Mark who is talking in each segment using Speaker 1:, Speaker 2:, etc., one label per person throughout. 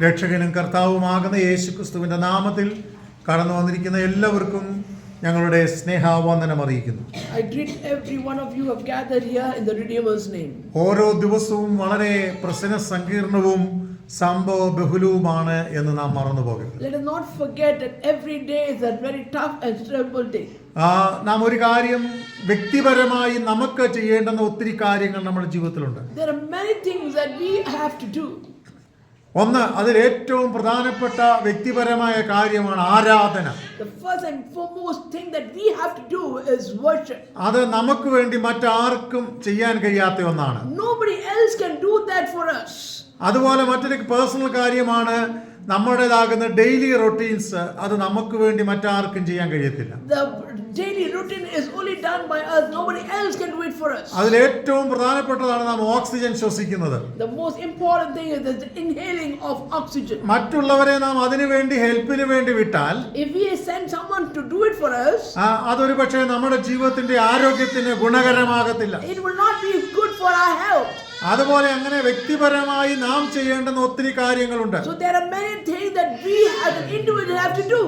Speaker 1: രക്ഷകനും കർത്താവുമാകുന്ന യേശുക്രിസ്തുവിന്റെ നാമത്തിൽ കടന്നു വന്നിരിക്കുന്ന എല്ലാവർക്കും ഞങ്ങളുടെ സ്നേഹാവന്ദനം അറിയിക്കുന്നു.
Speaker 2: I greet every one of you who have gathered here in the Redeemer's name.
Speaker 1: ഓരോ ദിവസവും വളരെ പ്രശ്ന സങ്കീർണവും സംഭവ ബഹുലവുമാണ് എന്ന് നാം മറന്നു പോകരുത്.
Speaker 2: Let us not forget that every day is a very tough and terrible day.
Speaker 1: നാം ഒരു കാര്യം വ്യക്തിപരമായി നമുക്ക് ചെയ്യേണ്ടുന്ന ഒത്തിരി കാര്യങ്ങൾ നമ്മുടെ ജീവിതത്തിലുണ്ട്.
Speaker 2: There are many things that we have to do.
Speaker 1: ഒന്ന്, അതിൽ ഏറ്റവും പ്രധാനപ്പെട്ട വ്യക്തിപരമായ കാര്യമാണ് ആരാധന.
Speaker 2: The first and foremost thing that we have to do is worship.
Speaker 1: അത് നമുക്ക് വേണ്ടി മറ്റാർക്കും ചെയ്യാൻ കഴിയാത്ത ഒന്നാണ്.
Speaker 2: Nobody else can do that for us.
Speaker 1: അതുപോലെ മറ്റൊരു പേഴ്സണൽ കാര്യമാണ് നമ്മുടേതാകുന്ന ഡെയിലി റൊട്ടീൻസ്. അത് നമുക്ക് വേണ്ടി മറ്റാർക്കും ചെയ്യാൻ കഴിയത്തില്ല.
Speaker 2: The daily routine is only done by us. Nobody else can do it for us.
Speaker 1: അതിൽ ഏറ്റവും പ്രധാനപ്പെട്ടതാണ് നാം oxygen ശ്വസിക്കുന്നത്.
Speaker 2: The most important thing is the inhaling of oxygen.
Speaker 1: മറ്റുള്ളവരെ നാം അതിനു വേണ്ടി ഹെൽപ്പിന് വേണ്ടി വിട്ടാൽ,
Speaker 2: If we send someone to do it for us,
Speaker 1: അതൊരു പക്ഷേ നമ്മുടെ ജീവിതത്തിന്റെ ആരോഗ്യത്തിന് ഗുണകരമാകത്തില്ല.
Speaker 2: it will not be good for our health.
Speaker 1: അതുപോലെ അങ്ങനെ വ്യക്തിപരമായി നാം ചെയ്യേണ്ടുന്ന ഒത്തിരി കാര്യങ്ങളുണ്ട്.
Speaker 2: So there are many things that we as an individual have to do.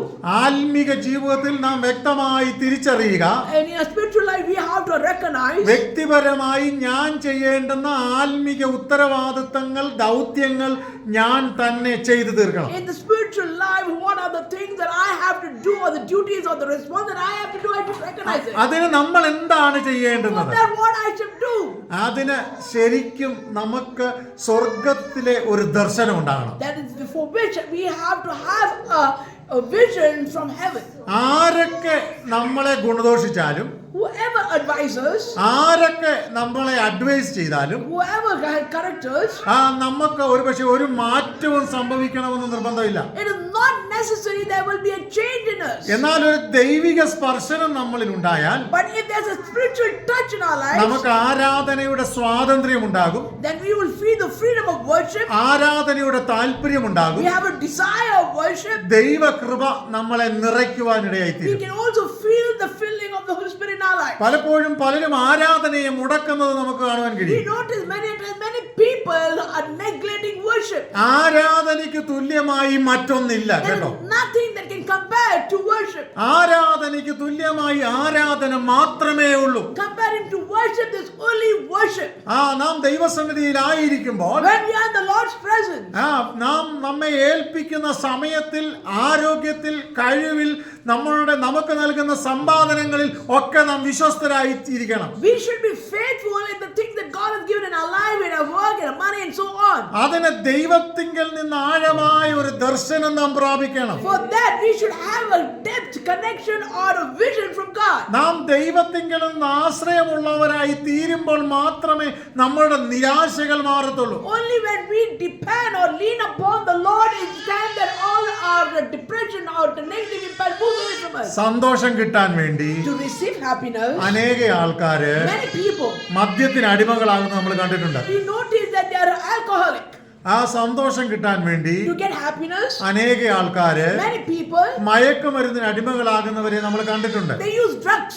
Speaker 1: ആത്മീക ജീവിതത്തിൽ നാം വ്യക്തമായി തിരിച്ചറിയുക,
Speaker 2: And in a spiritual life we have to recognize
Speaker 1: വ്യക്തിപരമായി ഞാൻ ചെയ്യേണ്ടുന്ന ആത്മീക ഉത്തരവാദിത്തങ്ങൾ, ദൗത്യങ്ങൾ ഞാൻ തന്നെ ചെയ്തു തീർക്കണം.
Speaker 2: in the spiritual life what are the things that I have to do, or the duties or the response that I have to do. I have to recognize it.
Speaker 1: അതിന് നമ്മൾ എന്താണ്
Speaker 2: For
Speaker 1: ചെയ്യേണ്ടുന്നത്?
Speaker 2: that what I should do.
Speaker 1: അതിന് ശരിക്കും നമുക്ക് സ്വർഗത്തിലെ ഒരു ദർശനം ഉണ്ടാകണം.
Speaker 2: That is for which we have to have a vision from heaven.
Speaker 1: ആരൊക്കെ നമ്മളെ ഗുണദോഷിച്ചാലും,
Speaker 2: Whoever advises,
Speaker 1: ആരൊക്കെ നമ്മളെ അഡ്വൈസ് ചെയ്താലും,
Speaker 2: whoever corrects us,
Speaker 1: നമുക്ക് ഒരുപക്ഷെ ഒരു മാറ്റവും സംഭവിക്കണമെന്ന് നിർബന്ധമില്ല.
Speaker 2: it is not necessary there will be a change in us.
Speaker 1: എന്നാൽ ഒരു ദൈവിക സ്പർശനം നമ്മളിൽ ഉണ്ടായാൽ,
Speaker 2: But if there's a spiritual touch in our lives,
Speaker 1: നമുക്ക് ആരാധനയുടെ സ്വാതന്ത്ര്യം ഉണ്ടാകും.
Speaker 2: then we will feel the freedom of worship.
Speaker 1: ആരാധനയുടെ താല്പര്യം ഉണ്ടാകും.
Speaker 2: We have a desire of worship.
Speaker 1: ദൈവകൃപ നമ്മളെ
Speaker 2: We
Speaker 1: നിറയ്ക്കുവാനിടയായിത്തീരും.
Speaker 2: can also feel the filling of the Holy Spirit in our life.
Speaker 1: പലപ്പോഴും പലരും ആരാധനയെ മുടക്കുന്നത് നമുക്ക് കാണുവാൻ
Speaker 2: We
Speaker 1: കഴിയും.
Speaker 2: notice many people are neglecting worship.
Speaker 1: ആരാധനയ്ക്ക് തുല്യമായി മറ്റൊന്നില്ല
Speaker 2: There
Speaker 1: കേട്ടോ.
Speaker 2: is nothing that can compare to worship.
Speaker 1: ആരാധനയ്ക്ക് തുല്യമായി ആരാധന മാത്രമേ ഉള്ളൂ.
Speaker 2: Comparing to worship, there's only worship.
Speaker 1: നാം ദൈവസന്നിധിയിലായിരിക്കുമ്പോൾ,
Speaker 2: When we are in the Lord's presence,
Speaker 1: നാം നമ്മെ ഏൽപ്പിക്കുന്ന സമയത്തിൽ, ആരോഗ്യത്തിൽ, കഴിവിൽ, നമുക്ക് നൽകുന്ന സമ്പാദനങ്ങളിൽ ഒക്കെ നാം വിശ്വസ്തരായി ഇരിക്കണം.
Speaker 2: we should be faithful in the things that God has given in our life, in our work, in our money, and so on.
Speaker 1: അതിന് ദൈവത്തിങ്കൽ നിന്ന് ആഴമായ ഒരു ദർശനം നാം പ്രാപിക്കണം.
Speaker 2: For that, we should have a depth connection or a vision from God.
Speaker 1: നാം ദൈവത്തിങ്കൽ നിന്ന് ആശ്രയമുള്ളവരായി തീരുമ്പോൾ മാത്രമേ നമ്മുടെ നിരാശകൾ മാറത്തുള്ളൂ.
Speaker 2: Only when we depend or lean upon the Lord is time that all our depression or the negative impact moves away from us.
Speaker 1: സന്തോഷം കിട്ടാൻ വേണ്ടി
Speaker 2: To receive happiness,
Speaker 1: അനേക ആൾക്കാര്
Speaker 2: many people,
Speaker 1: മദ്യത്തിന് അടിമകളാകുന്നത് നമ്മൾ കണ്ടിട്ടുണ്ട്.
Speaker 2: we notice that they are alcoholic.
Speaker 1: സന്തോഷം കിട്ടാൻ വേണ്ടി
Speaker 2: To get happiness,
Speaker 1: അനേക ആൾക്കാര്
Speaker 2: many people,
Speaker 1: മയക്കുമരുന്നിന് അടിമകളാകുന്നവരെ നമ്മൾ കണ്ടിട്ടുണ്ട്.
Speaker 2: they use drugs.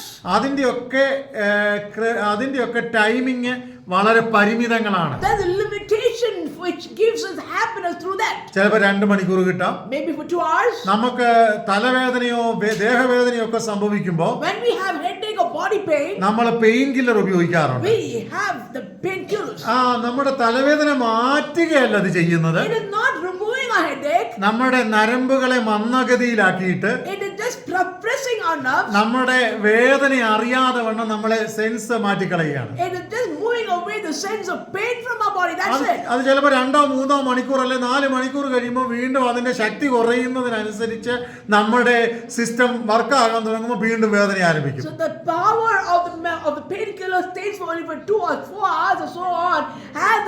Speaker 1: അതിന്റെയൊക്കെ ടൈമിങ് വളരെ പരിമിതങ്ങളാണ്.
Speaker 2: There's a limitation which gives us happiness through that.
Speaker 1: ചിലപ്പോൾ 2 മണിക്കൂർ കിട്ടാം.
Speaker 2: Maybe for 2 hours.
Speaker 1: നമുക്ക് തലവേദനയോ ദേഹവേദനയോ ഒക്കെ സംഭവിക്കുമ്പോൾ
Speaker 2: When we have headache or body pain,
Speaker 1: നമ്മൾ പെയിൻ കില്ലർ ഉപയോഗിക്കാറുണ്ട്.
Speaker 2: we have the painkillers.
Speaker 1: നമ്മുടെ തലവേദന മാറ്റുകയല്ല അത് ചെയ്യുന്നത്.
Speaker 2: It is not removing our headache.
Speaker 1: നമ്മുടെ നരമ്പുകളെ മന്ദഗതിയിലാക്കിയിട്ട്,
Speaker 2: It is just pressing our nerves.
Speaker 1: നമ്മുടെ വേദന അറിയാതെ വണ്ണം നമ്മളെ sense മാറ്റിക്കളയുകയാണ്.
Speaker 2: It is just moving away the sense of pain from our body. That's it.
Speaker 1: അത് ചിലപ്പോൾ 2-3 മണിക്കൂർ അല്ലെ 4 മണിക്കൂർ കഴിയുമ്പോൾ വീണ്ടും അതിന്റെ ശക്തി കുറയുന്നതിനനുസരിച്ച് നമ്മുടെ സിസ്റ്റം വർക്ക് ആകാൻ തുടങ്ങുമ്പോൾ വീണ്ടും വേദന ആരംഭിക്കും.
Speaker 2: So the power of the painkiller stays for only for 2 or 4 hours or so on. As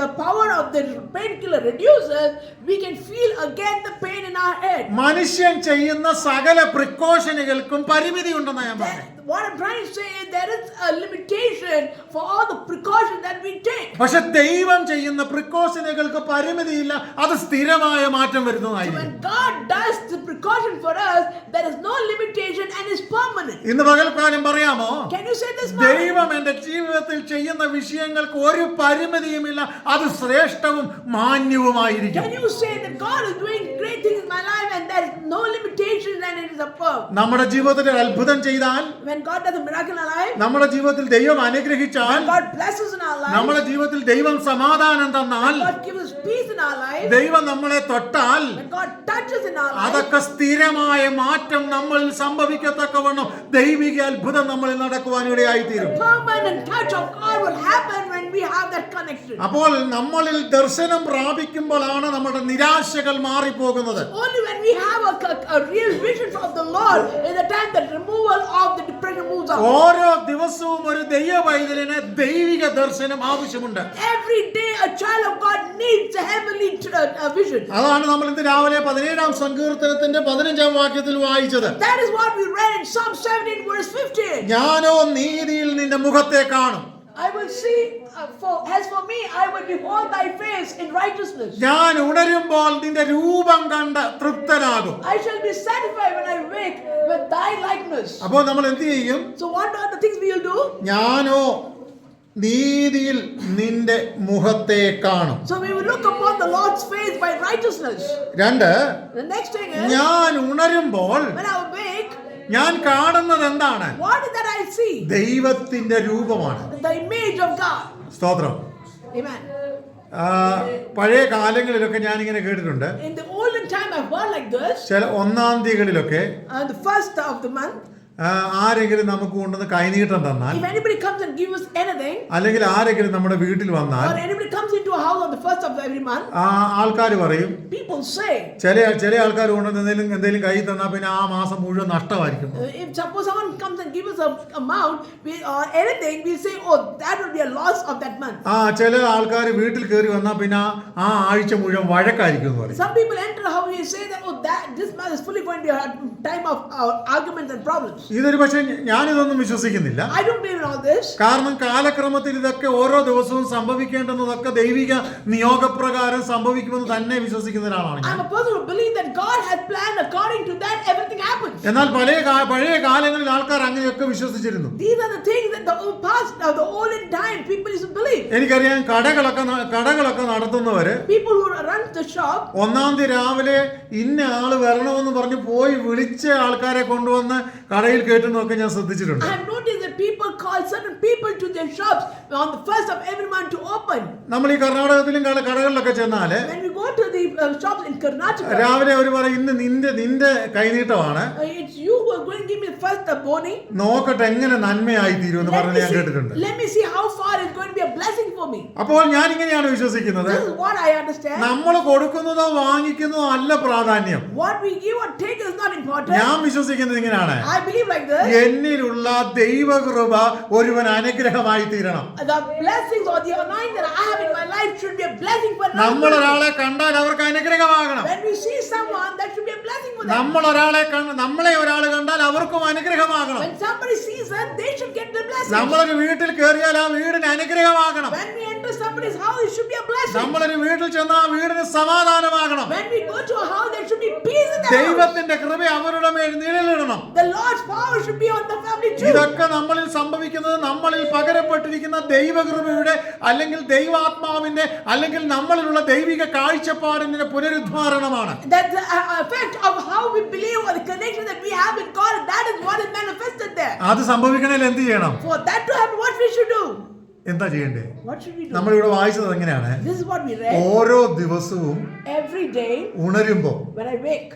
Speaker 2: the power of the painkiller reduces, we can feel again the pain in our head.
Speaker 1: മനുഷ്യൻ ചെയ്യുന്ന സകല പ്രിക്കോഷനുകൾക്കും പരിമിതി ഉണ്ടെന്ന് ഞാൻ പറഞ്ഞു.
Speaker 2: what I'm trying to say is there is a limitation for all the precautions that we take.
Speaker 1: പക്ഷെ ദൈവം ചെയ്യുന്ന പ്രിക്കോഷനുകൾക്ക് പരിമിതിയില്ല, അത് സ്ഥിരമായ മാറ്റം
Speaker 2: So
Speaker 1: വരുന്നതായിരിക്കും.
Speaker 2: when God does the precaution for us, there is no limitation and it's permanent.
Speaker 1: ഇന്ന് പകൽക്കാലം പറയാമോ,
Speaker 2: Can you say this morning?
Speaker 1: ദൈവം എന്റെ ജീവിതത്തിൽ ചെയ്യുന്ന വിഷയങ്ങൾക്ക് ഒരു പരിമിതിയുമില്ല, അത് ശ്രേഷ്ഠവും മാന്യവുമായിരിക്കും.
Speaker 2: Can you say that God is doing great things in my life and there is no limitation and it is superb?
Speaker 1: നമ്മുടെ ജീവിതത്തിൽ ഒരു അത്ഭുതം ചെയ്താൽ,
Speaker 2: When God does a miracle in our life,
Speaker 1: നമ്മുടെ ജീവിതത്തിൽ ദൈവം അനുഗ്രഹിച്ചാൽ,
Speaker 2: when God blesses in our life,
Speaker 1: നമ്മുടെ ജീവിതത്തിൽ ദൈവം സമാധാനം തന്നാൽ,
Speaker 2: God gives us peace in our life,
Speaker 1: ദൈവം നമ്മളെ തൊട്ടാൽ,
Speaker 2: when God touches in our life,
Speaker 1: അതൊക്കെ സ്ഥിരമായ മാറ്റം നമ്മളിൽ സംഭവിക്കത്തക്കവണ്ണം ദൈവിക അത്ഭുതം നമ്മളിൽ നടക്കുവാനിടയായി തീരും.
Speaker 2: permanent touch of God will happen when we have that connection.
Speaker 1: അപ്പോൾ നമ്മളിൽ ദർശനം പ്രാപിക്കുമ്പോഴാണ് നമ്മുടെ നിരാശകൾ മാറിപ്പോകുന്നത്.
Speaker 2: Only when we have a real vision of the Lord is the time that removal of the depression moves out.
Speaker 1: ഓരോ ദിവസവും ഒരു ദൈവവൈതലിന് ദൈവിക ദർശനം ആവശ്യമുണ്ട്.
Speaker 2: Every day a child of God needs a heavenly vision.
Speaker 1: അതാണ് നമ്മൾ ഇന്ന് രാവിലെ 17-ാം സങ്കീർത്തനത്തിന്റെ 15-ാം വാക്യത്തിൽ വായിച്ചത്.
Speaker 2: That is what we read in Psalm 17 verse 15.
Speaker 1: ഞാനോ നീതിയിൽ നിന്റെ മുഖത്തെ കാണും.
Speaker 2: I will see, as for me, I will behold thy face in righteousness.
Speaker 1: ഞാൻ ഉണരുമ്പോൾ നിന്റെ രൂപം കണ്ട് തൃപ്തനാകും.
Speaker 2: I shall be satisfied when I wake with thy likeness.
Speaker 1: അപ്പോൾ നമ്മൾ എന്ത് ചെയ്യും?
Speaker 2: So what are the things we will do?
Speaker 1: ഞാനോ നീതിയിൽ നിന്റെ മുഖത്തെ കാണും.
Speaker 2: So we will look upon the Lord's face by righteousness.
Speaker 1: 2,
Speaker 2: The next thing is,
Speaker 1: ഞാൻ ഉണരുമ്പോൾ
Speaker 2: when I awake,
Speaker 1: ഞാൻ കാണുന്നത് എന്താണ്?
Speaker 2: what is that I see?
Speaker 1: ദൈവത്തിന്റെ രൂപമാണ്.
Speaker 2: The image of God.
Speaker 1: സ്തോത്രം.
Speaker 2: Amen.
Speaker 1: പഴയ കാലങ്ങളിലൊക്കെ ഞാനിങ്ങനെ കേട്ടിട്ടുണ്ട്,
Speaker 2: In the olden time, I've heard like this.
Speaker 1: ചില ഒന്നാം തീയതികളിലൊക്കെ
Speaker 2: The first of the month,
Speaker 1: ആരെങ്കിലും നമുക്ക് കൊണ്ടുവന്ന് കൈനീട്ടം തന്നാൽ,
Speaker 2: if anybody comes and gives us anything,
Speaker 1: അല്ലെങ്കിൽ ആരെങ്കിലും നമ്മുടെ വീട്ടിൽ വന്നാൽ,
Speaker 2: or anybody comes into a house on the first of every month,
Speaker 1: ആൾക്കാർ പറയും,
Speaker 2: people say,
Speaker 1: ചില ആൾക്കാർ കൊണ്ടുവന്ന് എന്തെങ്കിലും കൈ തന്നാൽ പിന്നെ ആ മാസം മുഴുവൻ നഷ്ടമായിരിക്കും.
Speaker 2: if suppose someone comes and gives us an amount or anything, we say, oh, that will be a loss of that month.
Speaker 1: ചില ആൾക്കാർ വീട്ടിൽ കയറി വന്നാൽ പിന്നെ ആ ആഴ്ച മുഴുവൻ വഴക്കായിരിക്കും എന്ന് പറയും.
Speaker 2: Some people enter how we say that, oh, this month is fully going to be a time of arguments and problems.
Speaker 1: ഇതൊരു പക്ഷേ ഞാനിതൊന്നും വിശ്വസിക്കുന്നില്ല.
Speaker 2: I don't believe in all this.
Speaker 1: കാരണം കാലക്രമത്തിൽ ഇതൊക്കെ ഓരോ ദിവസവും സംഭവിക്കേണ്ടുന്നതൊക്കെ ദൈവിക നിയോഗപ്രകാരം സംഭവിക്കുമെന്ന് തന്നെ വിശ്വസിക്കുന്ന ഒരാളാണ് ഞാൻ.
Speaker 2: I'm a person who believes that God has planned according to that everything happens.
Speaker 1: എന്നാൽ പഴയ കാലങ്ങളിൽ ആൾക്കാർ അങ്ങനെയൊക്കെ വിശ്വസിച്ചിരുന്നു.
Speaker 2: These are the things that the past, the olden time people used to believe.
Speaker 1: എനിക്കറിയാം കടകളൊക്കെ നടത്തുന്നവര്
Speaker 2: People who run the shop,
Speaker 1: ഒന്നാം തീയതി രാവിലെ ഇന്ന ആള് വരണമെന്ന് പറഞ്ഞ് പോയി വിളിച്ച ആൾക്കാരെ കൊണ്ടുവന്ന് കടയിൽ കേട്ടുന്നൊക്കെ ഞാൻ ശ്രദ്ധിച്ചിട്ടുണ്ട്.
Speaker 2: I have noticed that people call certain people to their shops on the first of every month to open.
Speaker 1: നമ്മൾ ഈ കർണാടകത്തിലും കടകളിലൊക്കെ ചെന്നാല്
Speaker 2: When we go to the shops in Karnataka,
Speaker 1: രാവിലെ അവർ പറയും ഇന്ന് നിന്റെ കൈനീട്ടമാണ്,
Speaker 2: it's you who are going to give me first the boni.
Speaker 1: നോക്കട്ടെ എങ്ങനെ നന്മയായി തീരുമെന്ന് പറഞ്ഞ് ഞാൻ കേട്ടിട്ടുണ്ട്.
Speaker 2: Let me see how far it's going to be a blessing for me.
Speaker 1: അപ്പോൾ ഞാൻ ഇങ്ങനെയാണ് വിശ്വസിക്കുന്നത്,
Speaker 2: This is what I understand.
Speaker 1: നമ്മൾ കൊടുക്കുന്നതോ വാങ്ങിക്കുന്നതോ അല്ല പ്രാധാന്യം.
Speaker 2: What we give or take is not important.
Speaker 1: ഞാൻ വിശ്വസിക്കുന്നത് ഇങ്ങനെയാണ്,
Speaker 2: I believe like this.
Speaker 1: എന്നിലുള്ള ദൈവകൃപ ഒരുവൻ അനുഗ്രഹമായി തീരണം.
Speaker 2: The blessings or the anointing that I have in my life should be a blessing for another
Speaker 1: നമ്മൾ
Speaker 2: person.
Speaker 1: ഒരാളെ കണ്ടാൽ അവർക്ക് അനുഗ്രഹമാകണം.
Speaker 2: When we see someone, that should be a blessing for them.
Speaker 1: നമ്മളെ ഒരാൾ കണ്ടാൽ അവർക്കും അനുഗ്രഹമാകണം.
Speaker 2: When somebody sees us, they should get the blessing.
Speaker 1: നമ്മളൊരു വീട്ടിൽ കയറിയാൽ ആ വീടിന് അനുഗ്രഹമാകണം.
Speaker 2: When we enter somebody's house, it should be a blessing.
Speaker 1: നമ്മളൊരു വീട്ടിൽ ചെന്നാൽ ആ വീടിന് സമാധാനമാകണം.
Speaker 2: When we go to a house, there should be peace in the house.
Speaker 1: ദൈവത്തിന്റെ കൃപ അവരുടെ മേൽ നിഴലിടണം.
Speaker 2: The Lord's power should be on the family too.
Speaker 1: ഇതൊക്കെ നമ്മളിൽ സംഭവിക്കുന്നത് നമ്മളിൽ പകരപ്പെട്ടിരിക്കുന്ന ദൈവകൃപയുടെ അല്ലെങ്കിൽ ദൈവാത്മാവിന്റെ അല്ലെങ്കിൽ നമ്മളിലുള്ള ദൈവിക കാഴ്ചപ്പാടിന്റെ പുനരുദ്ധാരണമാണ്.
Speaker 2: That's the effect of how we believe or the connection that we have with God. That is what is manifested there.
Speaker 1: അത് സംഭവിക്കണമെങ്കിൽ എന്ത് ചെയ്യണം?
Speaker 2: For that to happen, what we should do?
Speaker 1: എന്താ ചെയ്യണ്ടേ?
Speaker 2: What should we do?
Speaker 1: നമ്മളിവിടെ വായിച്ചത് എങ്ങനെയാണ്?
Speaker 2: This is what we read.
Speaker 1: ഓരോ ദിവസവും
Speaker 2: Every day
Speaker 1: ഉണരുമ്പോ
Speaker 2: when I wake,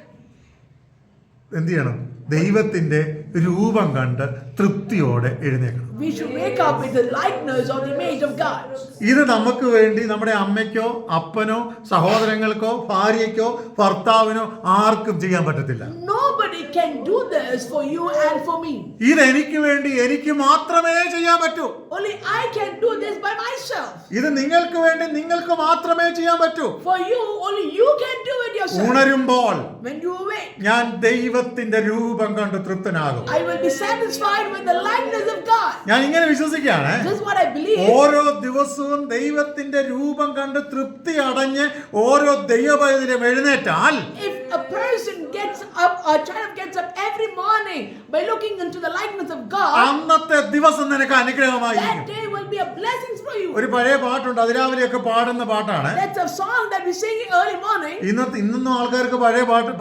Speaker 1: എന്ത് ചെയ്യണം? ദൈവത്തിന്റെ രൂപം കണ്ട് തൃപ്തിയോടെ എഴുന്നേൽക്കണം.
Speaker 2: we should wake up with the likeness or the image of God.
Speaker 1: ഇത് നമുക്ക് വേണ്ടി നമ്മുടെ അമ്മയ്ക്കോ അപ്പനോ സഹോദരങ്ങൾക്കോ ഭാര്യയ്ക്കോ ഭർത്താവിനോ ആർക്കും ചെയ്യാൻ പറ്റത്തില്ല.
Speaker 2: Nobody can do this for you and for me.
Speaker 1: ഇതെനിക്ക് വേണ്ടി എനിക്ക് മാത്രമേ ചെയ്യാൻ പറ്റൂ.
Speaker 2: Only I can do this by myself.
Speaker 1: ഇത് നിങ്ങൾക്ക് വേണ്ടി നിങ്ങൾക്ക് മാത്രമേ ചെയ്യാൻ പറ്റൂ.
Speaker 2: For you, only you can do it yourself.
Speaker 1: ഉണരുമ്പോൾ
Speaker 2: When you awake,
Speaker 1: ഞാൻ ദൈവത്തിന്റെ രൂപം കണ്ട് തൃപ്തനാകും.
Speaker 2: I will be satisfied glorified with the likeness of God.
Speaker 1: ഞാൻ ഇങ്ങനെ വിശ്വസിക്കുകയാണ്,
Speaker 2: This is what I believe.
Speaker 1: ഓരോ ദിവസവും ദൈവത്തിന്റെ രൂപം കണ്ട് തൃപ്തി അടഞ്ഞ് ഓരോ ദൈവപൈതലും എഴുന്നേറ്റാൽ,
Speaker 2: If a person gets up, a child gets up every morning by looking into the likeness of God,
Speaker 1: അന്നത്തെ ദിവസം നിനക്ക് അനുഗ്രഹമായിരിക്കും.
Speaker 2: that day will be a blessing for you.
Speaker 1: ഒരു പഴയ പാട്ടുണ്ട്, അതിരാവിലെയൊക്കെ പാടുന്ന പാട്ടാണ്.
Speaker 2: That's a song that we sing early morning.
Speaker 1: ഇന്നൊന്നും ആൾക്കാർക്ക്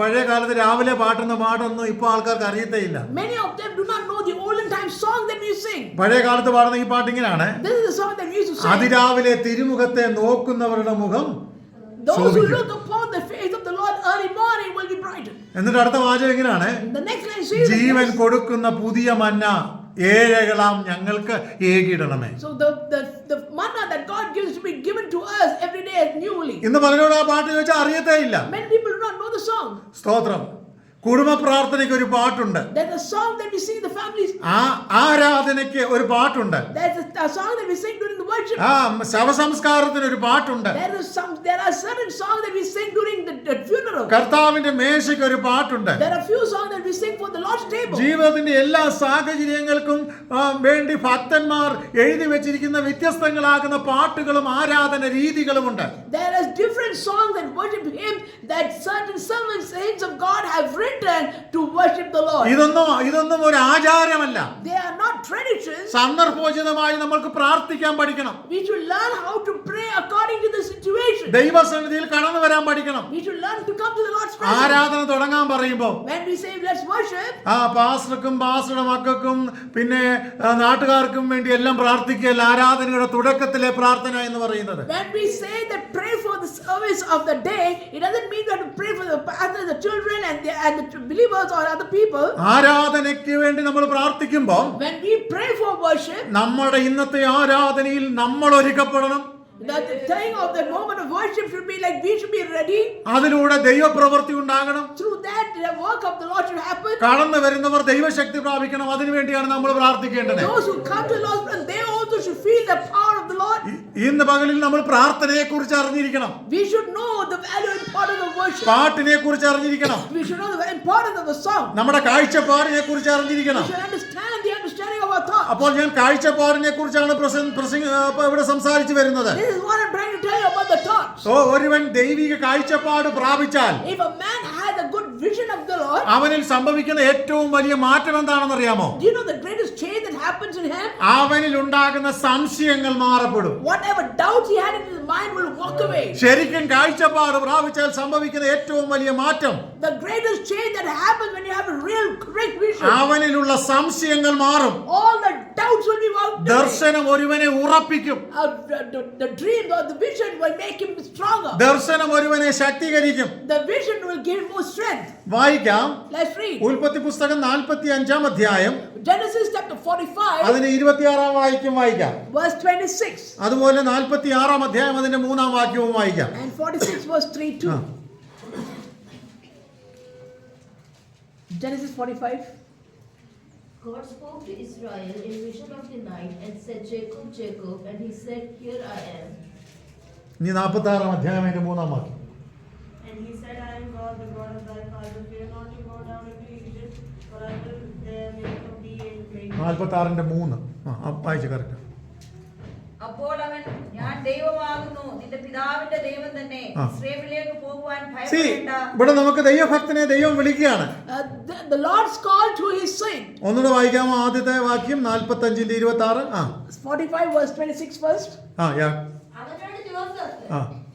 Speaker 1: പഴയ കാലത്ത് രാവിലെ പാട്ടുന്ന പാട്ടൊന്നും ഇപ്പൊ ആൾക്കാർക്ക് അറിയത്തേയില്ല.
Speaker 2: Many of them do not know the olden time song that we sing.
Speaker 1: പഴയ കാലത്ത് പാടുന്ന ഈ പാട്ട് ഇങ്ങനെയാണ്:
Speaker 2: This is the song that we used to sing.
Speaker 1: അതിരാവിലെ തിരുമുഖത്തെ നോക്കുന്നവരുടെ മുഖം
Speaker 2: Those who look upon the face of the Lord early morning will be brightened.
Speaker 1: എന്നിട്ട് അടുത്ത വാചകം ഇങ്ങനെയാണ്:
Speaker 2: The next line says,
Speaker 1: ജീവൻ കൊടുക്കുന്ന പുതിയ മന്ന ഏഴകളാം ഞങ്ങൾക്ക് ഏകിടണമേ.
Speaker 2: so the manna that God gives to be given to us every day newly.
Speaker 1: ഇന്ന് പലരോട് ആ പാട്ട് ചോദിച്ചാൽ അറിയത്തേ ഇല്ല.
Speaker 2: Many people do not know the song.
Speaker 1: സ്തോത്രം. കുടുംബ പ്രാർത്ഥനയ്ക്ക് ഒരു പാട്ടുണ്ട്.
Speaker 2: There's a song that we sing in the families.
Speaker 1: ആരാധനയ്ക്ക് ഒരു പാട്ടുണ്ട്.
Speaker 2: There's a song that we sing during the worship.
Speaker 1: ശവസംസ്കാരത്തിന് ഒരു പാട്ടുണ്ട്.
Speaker 2: There are certain songs that we sing during the funeral.
Speaker 1: കർത്താവിന്റെ മേശയ്ക്ക് ഒരു പാട്ടുണ്ട്.
Speaker 2: There are few songs that we sing for the Lord's table.
Speaker 1: ജീവിതത്തിന്റെ എല്ലാ സാഹചര്യങ്ങൾക്കും വേണ്ടി ഭക്തന്മാർ എഴുതി വെച്ചിരിക്കുന്ന വ്യത്യസ്തങ്ങളാകുന്ന പാട്ടുകളും ആരാധന രീതികളുമുണ്ട്.
Speaker 2: There are different songs that worship Him that certain servants, saints of God have written to worship the Lord.
Speaker 1: ഇതൊന്നും ഒരു ആചാരമല്ല.
Speaker 2: They are not traditions.
Speaker 1: സന്ദർഭോചിതമായി നമുക്ക് പ്രാർത്ഥിക്കാൻ പഠിക്കണം.
Speaker 2: We should learn how to pray according to the situation.
Speaker 1: ദൈവസന്നിധിയിൽ കടന്നു വരാൻ പഠിക്കണം.
Speaker 2: We should learn to come to the Lord's presence.
Speaker 1: ആരാധന തുടങ്ങാൻ പറയുമ്പോൾ
Speaker 2: When we say let's worship,
Speaker 1: പാസ്റ്റർക്കും പാസ്റ്ററുടെ മക്കൾക്കും പിന്നെ നാട്ടുകാർക്കും വേണ്ടി എല്ലാം പ്രാർത്ഥിക്കൽ ആരാധനയുടെ തുടക്കത്തിലെ പ്രാർത്ഥന എന്ന് പറയുന്നത്.
Speaker 2: when we say that pray for the service of the day, it doesn't mean that to pray for the pastor, the children and the believers or other people.
Speaker 1: ആരാധനയ്ക്ക് വേണ്ടി നമ്മൾ പ്രാർത്ഥിക്കുമ്പോൾ
Speaker 2: When we pray for worship,
Speaker 1: നമ്മുടെ ഇന്നത്തെ ആരാധനയിൽ നമ്മൾ ഒരുക്കപ്പെടണം.
Speaker 2: the thing of the moment of worship should be like we should be ready.
Speaker 1: അതിലൂടെ ദൈവപ്രവൃത്തി ഉണ്ടാകണം.
Speaker 2: Through that, the work of the Lord should happen.
Speaker 1: കടന്നു വരുന്നവർ ദൈവശക്തി പ്രാപിക്കണം. അതിനുവേണ്ടിയാണ് നമ്മൾ പ്രാർത്ഥിക്കേണ്ടത്.
Speaker 2: Those who come to the Lord's presence, they also should feel the power of the Lord.
Speaker 1: ഇന്ന് പകലിൽ നമ്മൾ പ്രാർത്ഥനയെ കുറിച്ച് അറിഞ്ഞിരിക്കണം.
Speaker 2: We should know the value and importance of worship.
Speaker 1: പാട്ടിനെ കുറിച്ച് അറിഞ്ഞിരിക്കണം.
Speaker 2: We should know the importance of the song.
Speaker 1: നമ്മുടെ കാഴ്ചപ്പാടിനെ കുറിച്ച് അറിഞ്ഞിരിക്കണം.
Speaker 2: We should understand the understanding of our thoughts.
Speaker 1: അപ്പോൾ ഞാൻ കാഴ്ചപ്പാടിനെ കുറിച്ചാണ് ഇവിടെ സംസാരിച്ചു വരുന്നത്.
Speaker 2: This is what I'm trying to tell you about the thoughts.
Speaker 1: ഒരുവൻ ദൈവിക കാഴ്ചപ്പാട് പ്രാപിച്ചാൽ,
Speaker 2: If a man has a good vision of the Lord,
Speaker 1: അവനിൽ സംഭവിക്കുന്ന ഏറ്റവും വലിയ മാറ്റം എന്താണെന്ന് അറിയാമോ?
Speaker 2: do you know the greatest change that happens in him?
Speaker 1: അവനിൽ ഉണ്ടാകുന്ന സംശയങ്ങൾ മാറപ്പെടും.
Speaker 2: Whatever doubts he had in his mind will walk away.
Speaker 1: ശരിക്കും കാഴ്ചപ്പാട് പ്രാപിച്ചാൽ സംഭവിക്കുന്ന ഏറ്റവും വലിയ മാറ്റം,
Speaker 2: The greatest change that happens when you have a real correct vision,
Speaker 1: അവനിലുള്ള സംശയങ്ങൾ മാറും.
Speaker 2: all the doubts will be walked away.
Speaker 1: ദർശനം ഒരുവനെ ഉറപ്പിക്കും.
Speaker 2: The dream or the vision will make him stronger.
Speaker 1: ദർശനം ഒരുവനെ ശക്തീകരിക്കും.
Speaker 2: The vision will give him more strength.
Speaker 1: വായിക്കാം.
Speaker 2: Let's read.
Speaker 1: ഉൽപ്പത്തി പുസ്തകം 45-ാം അധ്യായം
Speaker 2: Genesis chapter 45,
Speaker 1: അതിന് 26-ാം വാക്യം വായിക്കാം.
Speaker 2: verse 26.
Speaker 1: അതുപോലെ 46-ാം അധ്യായം അതിന്റെ 3-ാം വാക്യവും വായിക്കാം.
Speaker 2: And 46 verse 3 too. Genesis 45.
Speaker 3: God spoke to Israel in vision of the night and said, Jacob, Jacob, and he said, Here I am.
Speaker 1: ഇനി 46-ാം അധ്യായം അതിന്റെ 3-ാം വാക്യം.
Speaker 4: And he said, I am God, the God of thy father. Fear not to go down into Egypt, for I will there make of thee a plague.
Speaker 1: 46-ന്റെ 3 വായിച്ചു correct.
Speaker 5: അപ്പോൾ അവൻ ഞാൻ ദൈവമാകുന്നു നിന്റെ പിതാവിന്റെ ദൈവം തന്നെ ഇസ്രായേലിലേക്ക് പോകുവാൻ ഭയപ്പെടേണ്ട.
Speaker 1: ഇവിടെ നമുക്ക് ദൈവഭക്തനെ ദൈവം വിളിക്കുകയാണ്.
Speaker 2: The Lord's call to his saint.
Speaker 1: ഒന്നുകൂടെ വായിക്കാമോ ആദ്യത്തെ വാക്യം 45-ന്റെ 26.
Speaker 2: 45 verse 26 first.
Speaker 3: അവനോട്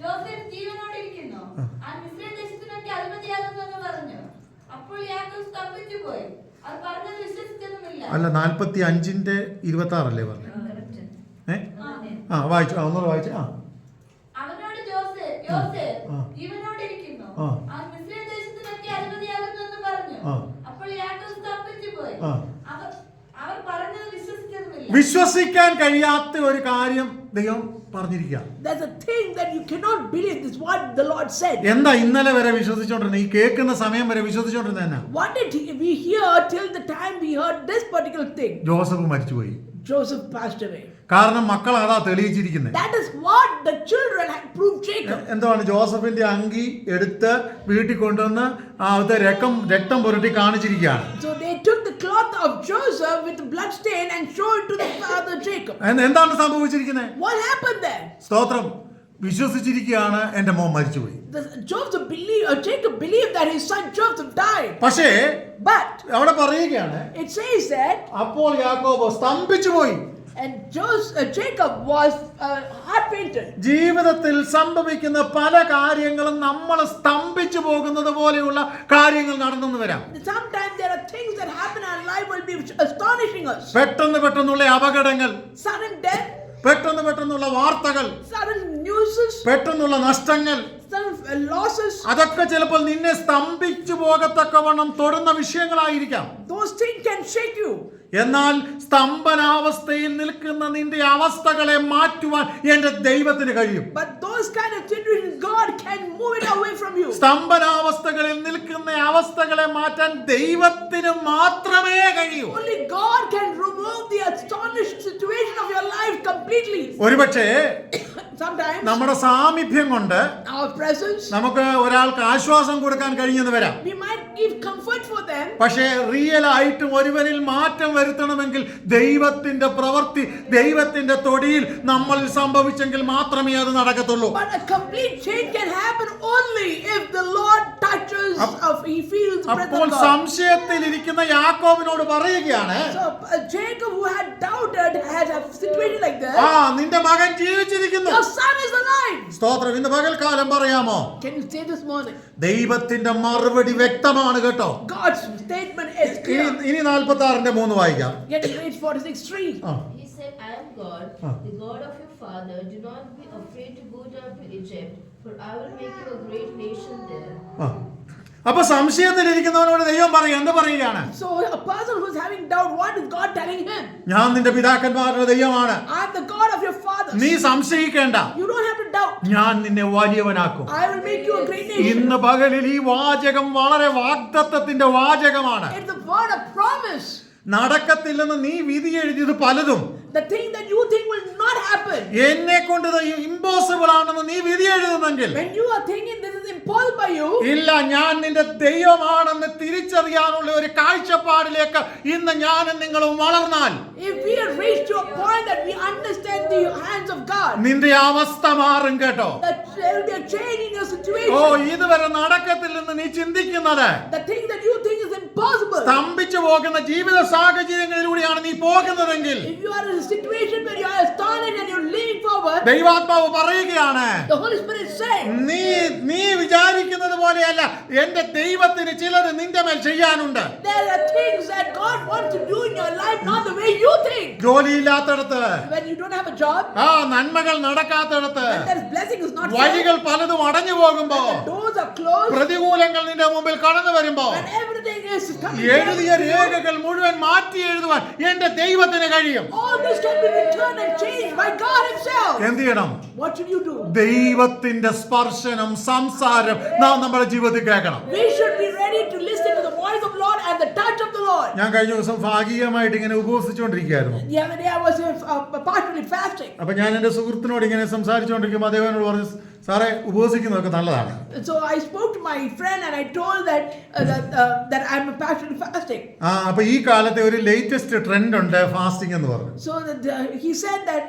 Speaker 3: ജോസഫ് ജീവനോടിരിക്കുന്നു, ആ മിസ്രയീം ദേശത്തിനൊക്കെ അധിപതിയാകുന്നു എന്ന് പറഞ്ഞു. അപ്പോൾ യാക്കോബ് സ്തംഭിച്ചു പോയി, അത് പറഞ്ഞത് വിശ്വസിച്ചതുമില്ല.
Speaker 1: അല്ല 45-ന്റെ 26 പറഞ്ഞു. വായിച്ചു. ഒന്നുകൂടെ വായിച്ചു.
Speaker 3: അവനോട് ജോസഫ് ജീവനോടിരിക്കുന്നു, ആ മിസ്രയീം ദേശത്തിനൊക്കെ അധിപതിയാകുന്നു എന്ന് പറഞ്ഞു. അപ്പോൾ യാക്കോബ് സ്തംഭിച്ചു പോയി, അവർ പറഞ്ഞത് വിശ്വസിച്ചതുമില്ല.
Speaker 1: വിശ്വസിക്കാൻ കഴിയാത്ത ഒരു കാര്യം ദൈവം പറഞ്ഞിരിക്കുക.
Speaker 2: There's a thing that you cannot believe. This is what the Lord said.
Speaker 1: എന്താ ഇന്നലെ വരെ വിശ്വസിച്ചോണ്ടിരുന്നത്? ഈ കേൾക്കുന്ന സമയം വരെ വിശ്വസിച്ചോണ്ടിരുന്നത് എന്നാ?
Speaker 2: What did we hear till the time we heard this particular thing?
Speaker 1: Joseph മരിച്ചുപോയി.
Speaker 2: Joseph passed away.
Speaker 1: കാരണം മക്കൾ അതാ തെളിയിച്ചിരിക്കുന്നത്.
Speaker 2: That is what the children had proved Jacob.
Speaker 1: എന്താണ്? ജോസഫിന്റെ അങ്കി എടുത്ത് വീട്ടിൽ കൊണ്ടുവന്ന് അത് രക്തം പുരട്ടി കാണിച്ചിരിക്കുകയാണ്.
Speaker 2: So they took the cloth of Joseph with the blood stain and show it to the father Jacob.
Speaker 1: എന്താണ് സംഭവിച്ചിരിക്കുന്നത്?
Speaker 2: What happened there?
Speaker 1: സ്തോത്രം. വിശ്വസിച്ചിരിക്കുകയാണ് എന്റെ മോൻ മരിച്ചുപോയി.
Speaker 2: Jacob believed that his son Joseph died.
Speaker 1: പക്ഷേ
Speaker 2: But
Speaker 1: അവിടെ പറയുകയാണ്,
Speaker 2: it says that,
Speaker 1: അപ്പോൾ യാക്കോബ് സ്തംഭിച്ചു പോയി.
Speaker 2: and Jacob was heart-fainted.
Speaker 1: ജീവിതത്തിൽ സംഭവിക്കുന്ന പല കാര്യങ്ങളും നമ്മൾ സ്തംഭിച്ചു പോകുന്നത് പോലെയുള്ള കാര്യങ്ങൾ നടന്നു വരാം.
Speaker 2: Sometimes there are things that happen in our life will be astonishing us.
Speaker 1: പെട്ടെന്നുള്ള അപകടങ്ങൾ,
Speaker 2: Sudden death,
Speaker 1: പെട്ടെന്നുള്ള വാർത്തകൾ,
Speaker 2: sudden news,
Speaker 1: പെട്ടെന്നുള്ള നഷ്ടങ്ങൾ,
Speaker 2: sudden losses.
Speaker 1: അതൊക്കെ ചിലപ്പോൾ നിന്നെ സ്തംഭിച്ചു പോകത്തക്കവണ്ണം തൊടുന്ന വിഷയങ്ങളായിരിക്കാം.
Speaker 2: Those things can shake you.
Speaker 1: എന്നാൽ സ്തംഭനാവസ്ഥയിൽ നിൽക്കുന്ന നിന്റെ അവസ്ഥകളെ മാറ്റുവാൻ എന്റെ ദൈവത്തിന് കഴിയും.
Speaker 2: But those kind of situations, God can move it away from you.
Speaker 1: സ്തംഭനാവസ്ഥകളിൽ നിൽക്കുന്ന അവസ്ഥകളെ മാറ്റാൻ ദൈവത്തിന് മാത്രമേ കഴിയൂ.
Speaker 2: Only God can remove the astonished situation of your life completely.
Speaker 1: ഒരുപക്ഷേ
Speaker 2: Sometimes
Speaker 1: നമ്മുടെ സാമീപ്യം കൊണ്ട്
Speaker 2: our presence,
Speaker 1: നമുക്ക് ഒരാൾക്ക് ആശ്വാസം കൊടുക്കാൻ കഴിയുമെന്ന് വരാം.
Speaker 2: we might give comfort for them.
Speaker 1: പക്ഷേ റിയൽ ആയിട്ടും ഒരുവനിൽ മാറ്റം വരുത്തണമെങ്കിൽ ദൈവത്തിന്റെ പ്രവൃത്തി, ദൈവത്തിന്റെ തൊടിയിൽ നമ്മളിൽ സംഭവിച്ചെങ്കിൽ മാത്രമേ അത് നടക്കത്തുള്ളൂ.
Speaker 2: But a complete change can happen only if the Lord touches, he feels the breath
Speaker 1: അപ്പോൾ
Speaker 2: of God.
Speaker 1: സംശയത്തിൽ ഇരിക്കുന്ന യാക്കോബിനോട് പറയുകയാണ്,
Speaker 2: So Jacob, who had doubted, has a situation like this.
Speaker 1: നിന്റെ മകൻ ജീവിച്ചിരിക്കുന്നു.
Speaker 2: Your son is alive.
Speaker 1: സ്തോത്രം. ഇന്ന് പകൽക്കാലം പറയാമോ?
Speaker 2: Can you say this morning?
Speaker 1: ദൈവത്തിന്റെ മറുപടി വ്യക്തമാണ് കേട്ടോ.
Speaker 2: God's statement is clear.
Speaker 1: ഇനി 46:3 വായിക്കാം.
Speaker 2: Get to page 46:3.
Speaker 3: He said, I am God, the God of your father. Do not be afraid to go down to Egypt, for I will make you a great nation there.
Speaker 1: അപ്പൊ സംശയത്തിലിരിക്കുന്നവനോട് ദൈവം എന്ത് പറയുകയാണ്?
Speaker 2: So a person who's having doubt, what is God telling him?
Speaker 1: ഞാൻ നിന്റെ പിതാക്കന്മാരുടെ ദൈവമാണ്.
Speaker 2: I am the God of your fathers.
Speaker 1: നീ സംശയിക്കേണ്ട.
Speaker 2: You don't have to doubt.
Speaker 1: ഞാൻ നിന്നെ വലിയവനാക്കും.
Speaker 2: I will make you a great nation.
Speaker 1: ഇന്ന് പകലിൽ ഈ വാചകം വളരെ വാഗ്ദത്തത്തിന്റെ വാചകമാണ്.
Speaker 2: It's the word of promise.
Speaker 1: നടക്കത്തില്ലെന്ന് നീ വിധി എഴുതിയത് പലതും
Speaker 2: The thing that you think will not happen.
Speaker 1: എന്നെ കൊണ്ട് ഇമ്പോസിബിൾ ആണെന്ന് നീ വിധി എഴുതുന്നെങ്കിൽ,
Speaker 2: When you are thinking this is impossible by you,
Speaker 1: ഇല്ല, ഞാൻ നിന്റെ ദൈവമാണെന്ന് തിരിച്ചറിയാനുള്ള ഒരു കാഴ്ചപ്പാടിലേക്ക് ഇന്ന് ഞാനും നിങ്ങളും വളർന്നാൽ,
Speaker 2: if we are reached to a point that we understand the hands of God,
Speaker 1: നിന്റെ അവസ്ഥ മാറും കേട്ടോ.
Speaker 2: that there will be a change in your situation.
Speaker 1: ഇതുവരെ നടക്കത്തില്ലെന്ന് നീ ചിന്തിക്കുന്നത്,
Speaker 2: The thing that you think is impossible.
Speaker 1: സ്തംഭിച്ചു പോകുന്ന ജീവിത സാഹചര്യങ്ങളിലൂടെയാണ് നീ പോകുന്നതെങ്കിൽ,
Speaker 2: If you are in a situation where you are astonished and you're leaning forward,
Speaker 1: ദൈവാത്മാവ് പറയുകയാണ്,
Speaker 2: the Holy Spirit is saying,
Speaker 1: നീ വിചാരിക്കുന്നത് പോലെയല്ല, എന്റെ ദൈവത്തിന് ചിലത് നിന്റെ മേൽ ചെയ്യാനുണ്ട്.
Speaker 2: there are things that God wants to do in your life, not the way you think.
Speaker 1: ജോലിയില്ലാത്തടത്ത്,
Speaker 2: When you don't have a job,
Speaker 1: നന്മകൾ നടക്കാത്തടത്ത്,
Speaker 2: when there is blessing is not
Speaker 1: വഴികൾ പലതും അടഞ്ഞു പോകുമ്പോ,
Speaker 2: when the doors are closed,
Speaker 1: പ്രതികൂലങ്ങൾ നിന്റെ മുമ്പിൽ കടന്നു വരുമ്പോ,
Speaker 2: when everything is coming
Speaker 1: എഴുതിയ രേഖകൾ മുഴുവൻ മാറ്റി എഴുതുവാൻ എന്റെ ദൈവത്തിന് കഴിയും.
Speaker 2: all this can be returned and changed by God himself.
Speaker 1: എന്ത് ചെയ്യണം?
Speaker 2: What should you do?
Speaker 1: ദൈവത്തിന്റെ സ്പർശനം, സംസാരം നാം നമ്മുടെ ജീവിതത്തിൽ കേൾക്കണം.
Speaker 2: We should be ready to listen to the voice of Lord and the touch of the Lord.
Speaker 1: ഞാൻ കഴിഞ്ഞ ദിവസം ഭാഗികമായിട്ട് ഇങ്ങനെ ഉപവസിച്ചുകൊണ്ടിരിക്കുകയായിരുന്നു.
Speaker 2: The other day I was partially fasting.
Speaker 1: അപ്പൊ ഞാൻ എന്റെ സുഹൃത്തിനോട് ഇങ്ങനെ സംസാരിച്ചുകൊണ്ടിരിക്കുമ്പോൾ അദ്ദേഹം പറഞ്ഞു, സാറേ ഉപവസിക്കുന്നതൊക്കെ നല്ലതാണ്.
Speaker 2: So I spoke to my friend and I told that I'm partially fasting.
Speaker 1: അപ്പൊ ഈ കാലത്തെ ഒരു ലേറ്റസ്റ്റ് ട്രെൻഡ് ഉണ്ട് ഫാസ്റ്റിംഗ് എന്ന് പറഞ്ഞു.
Speaker 2: So he said that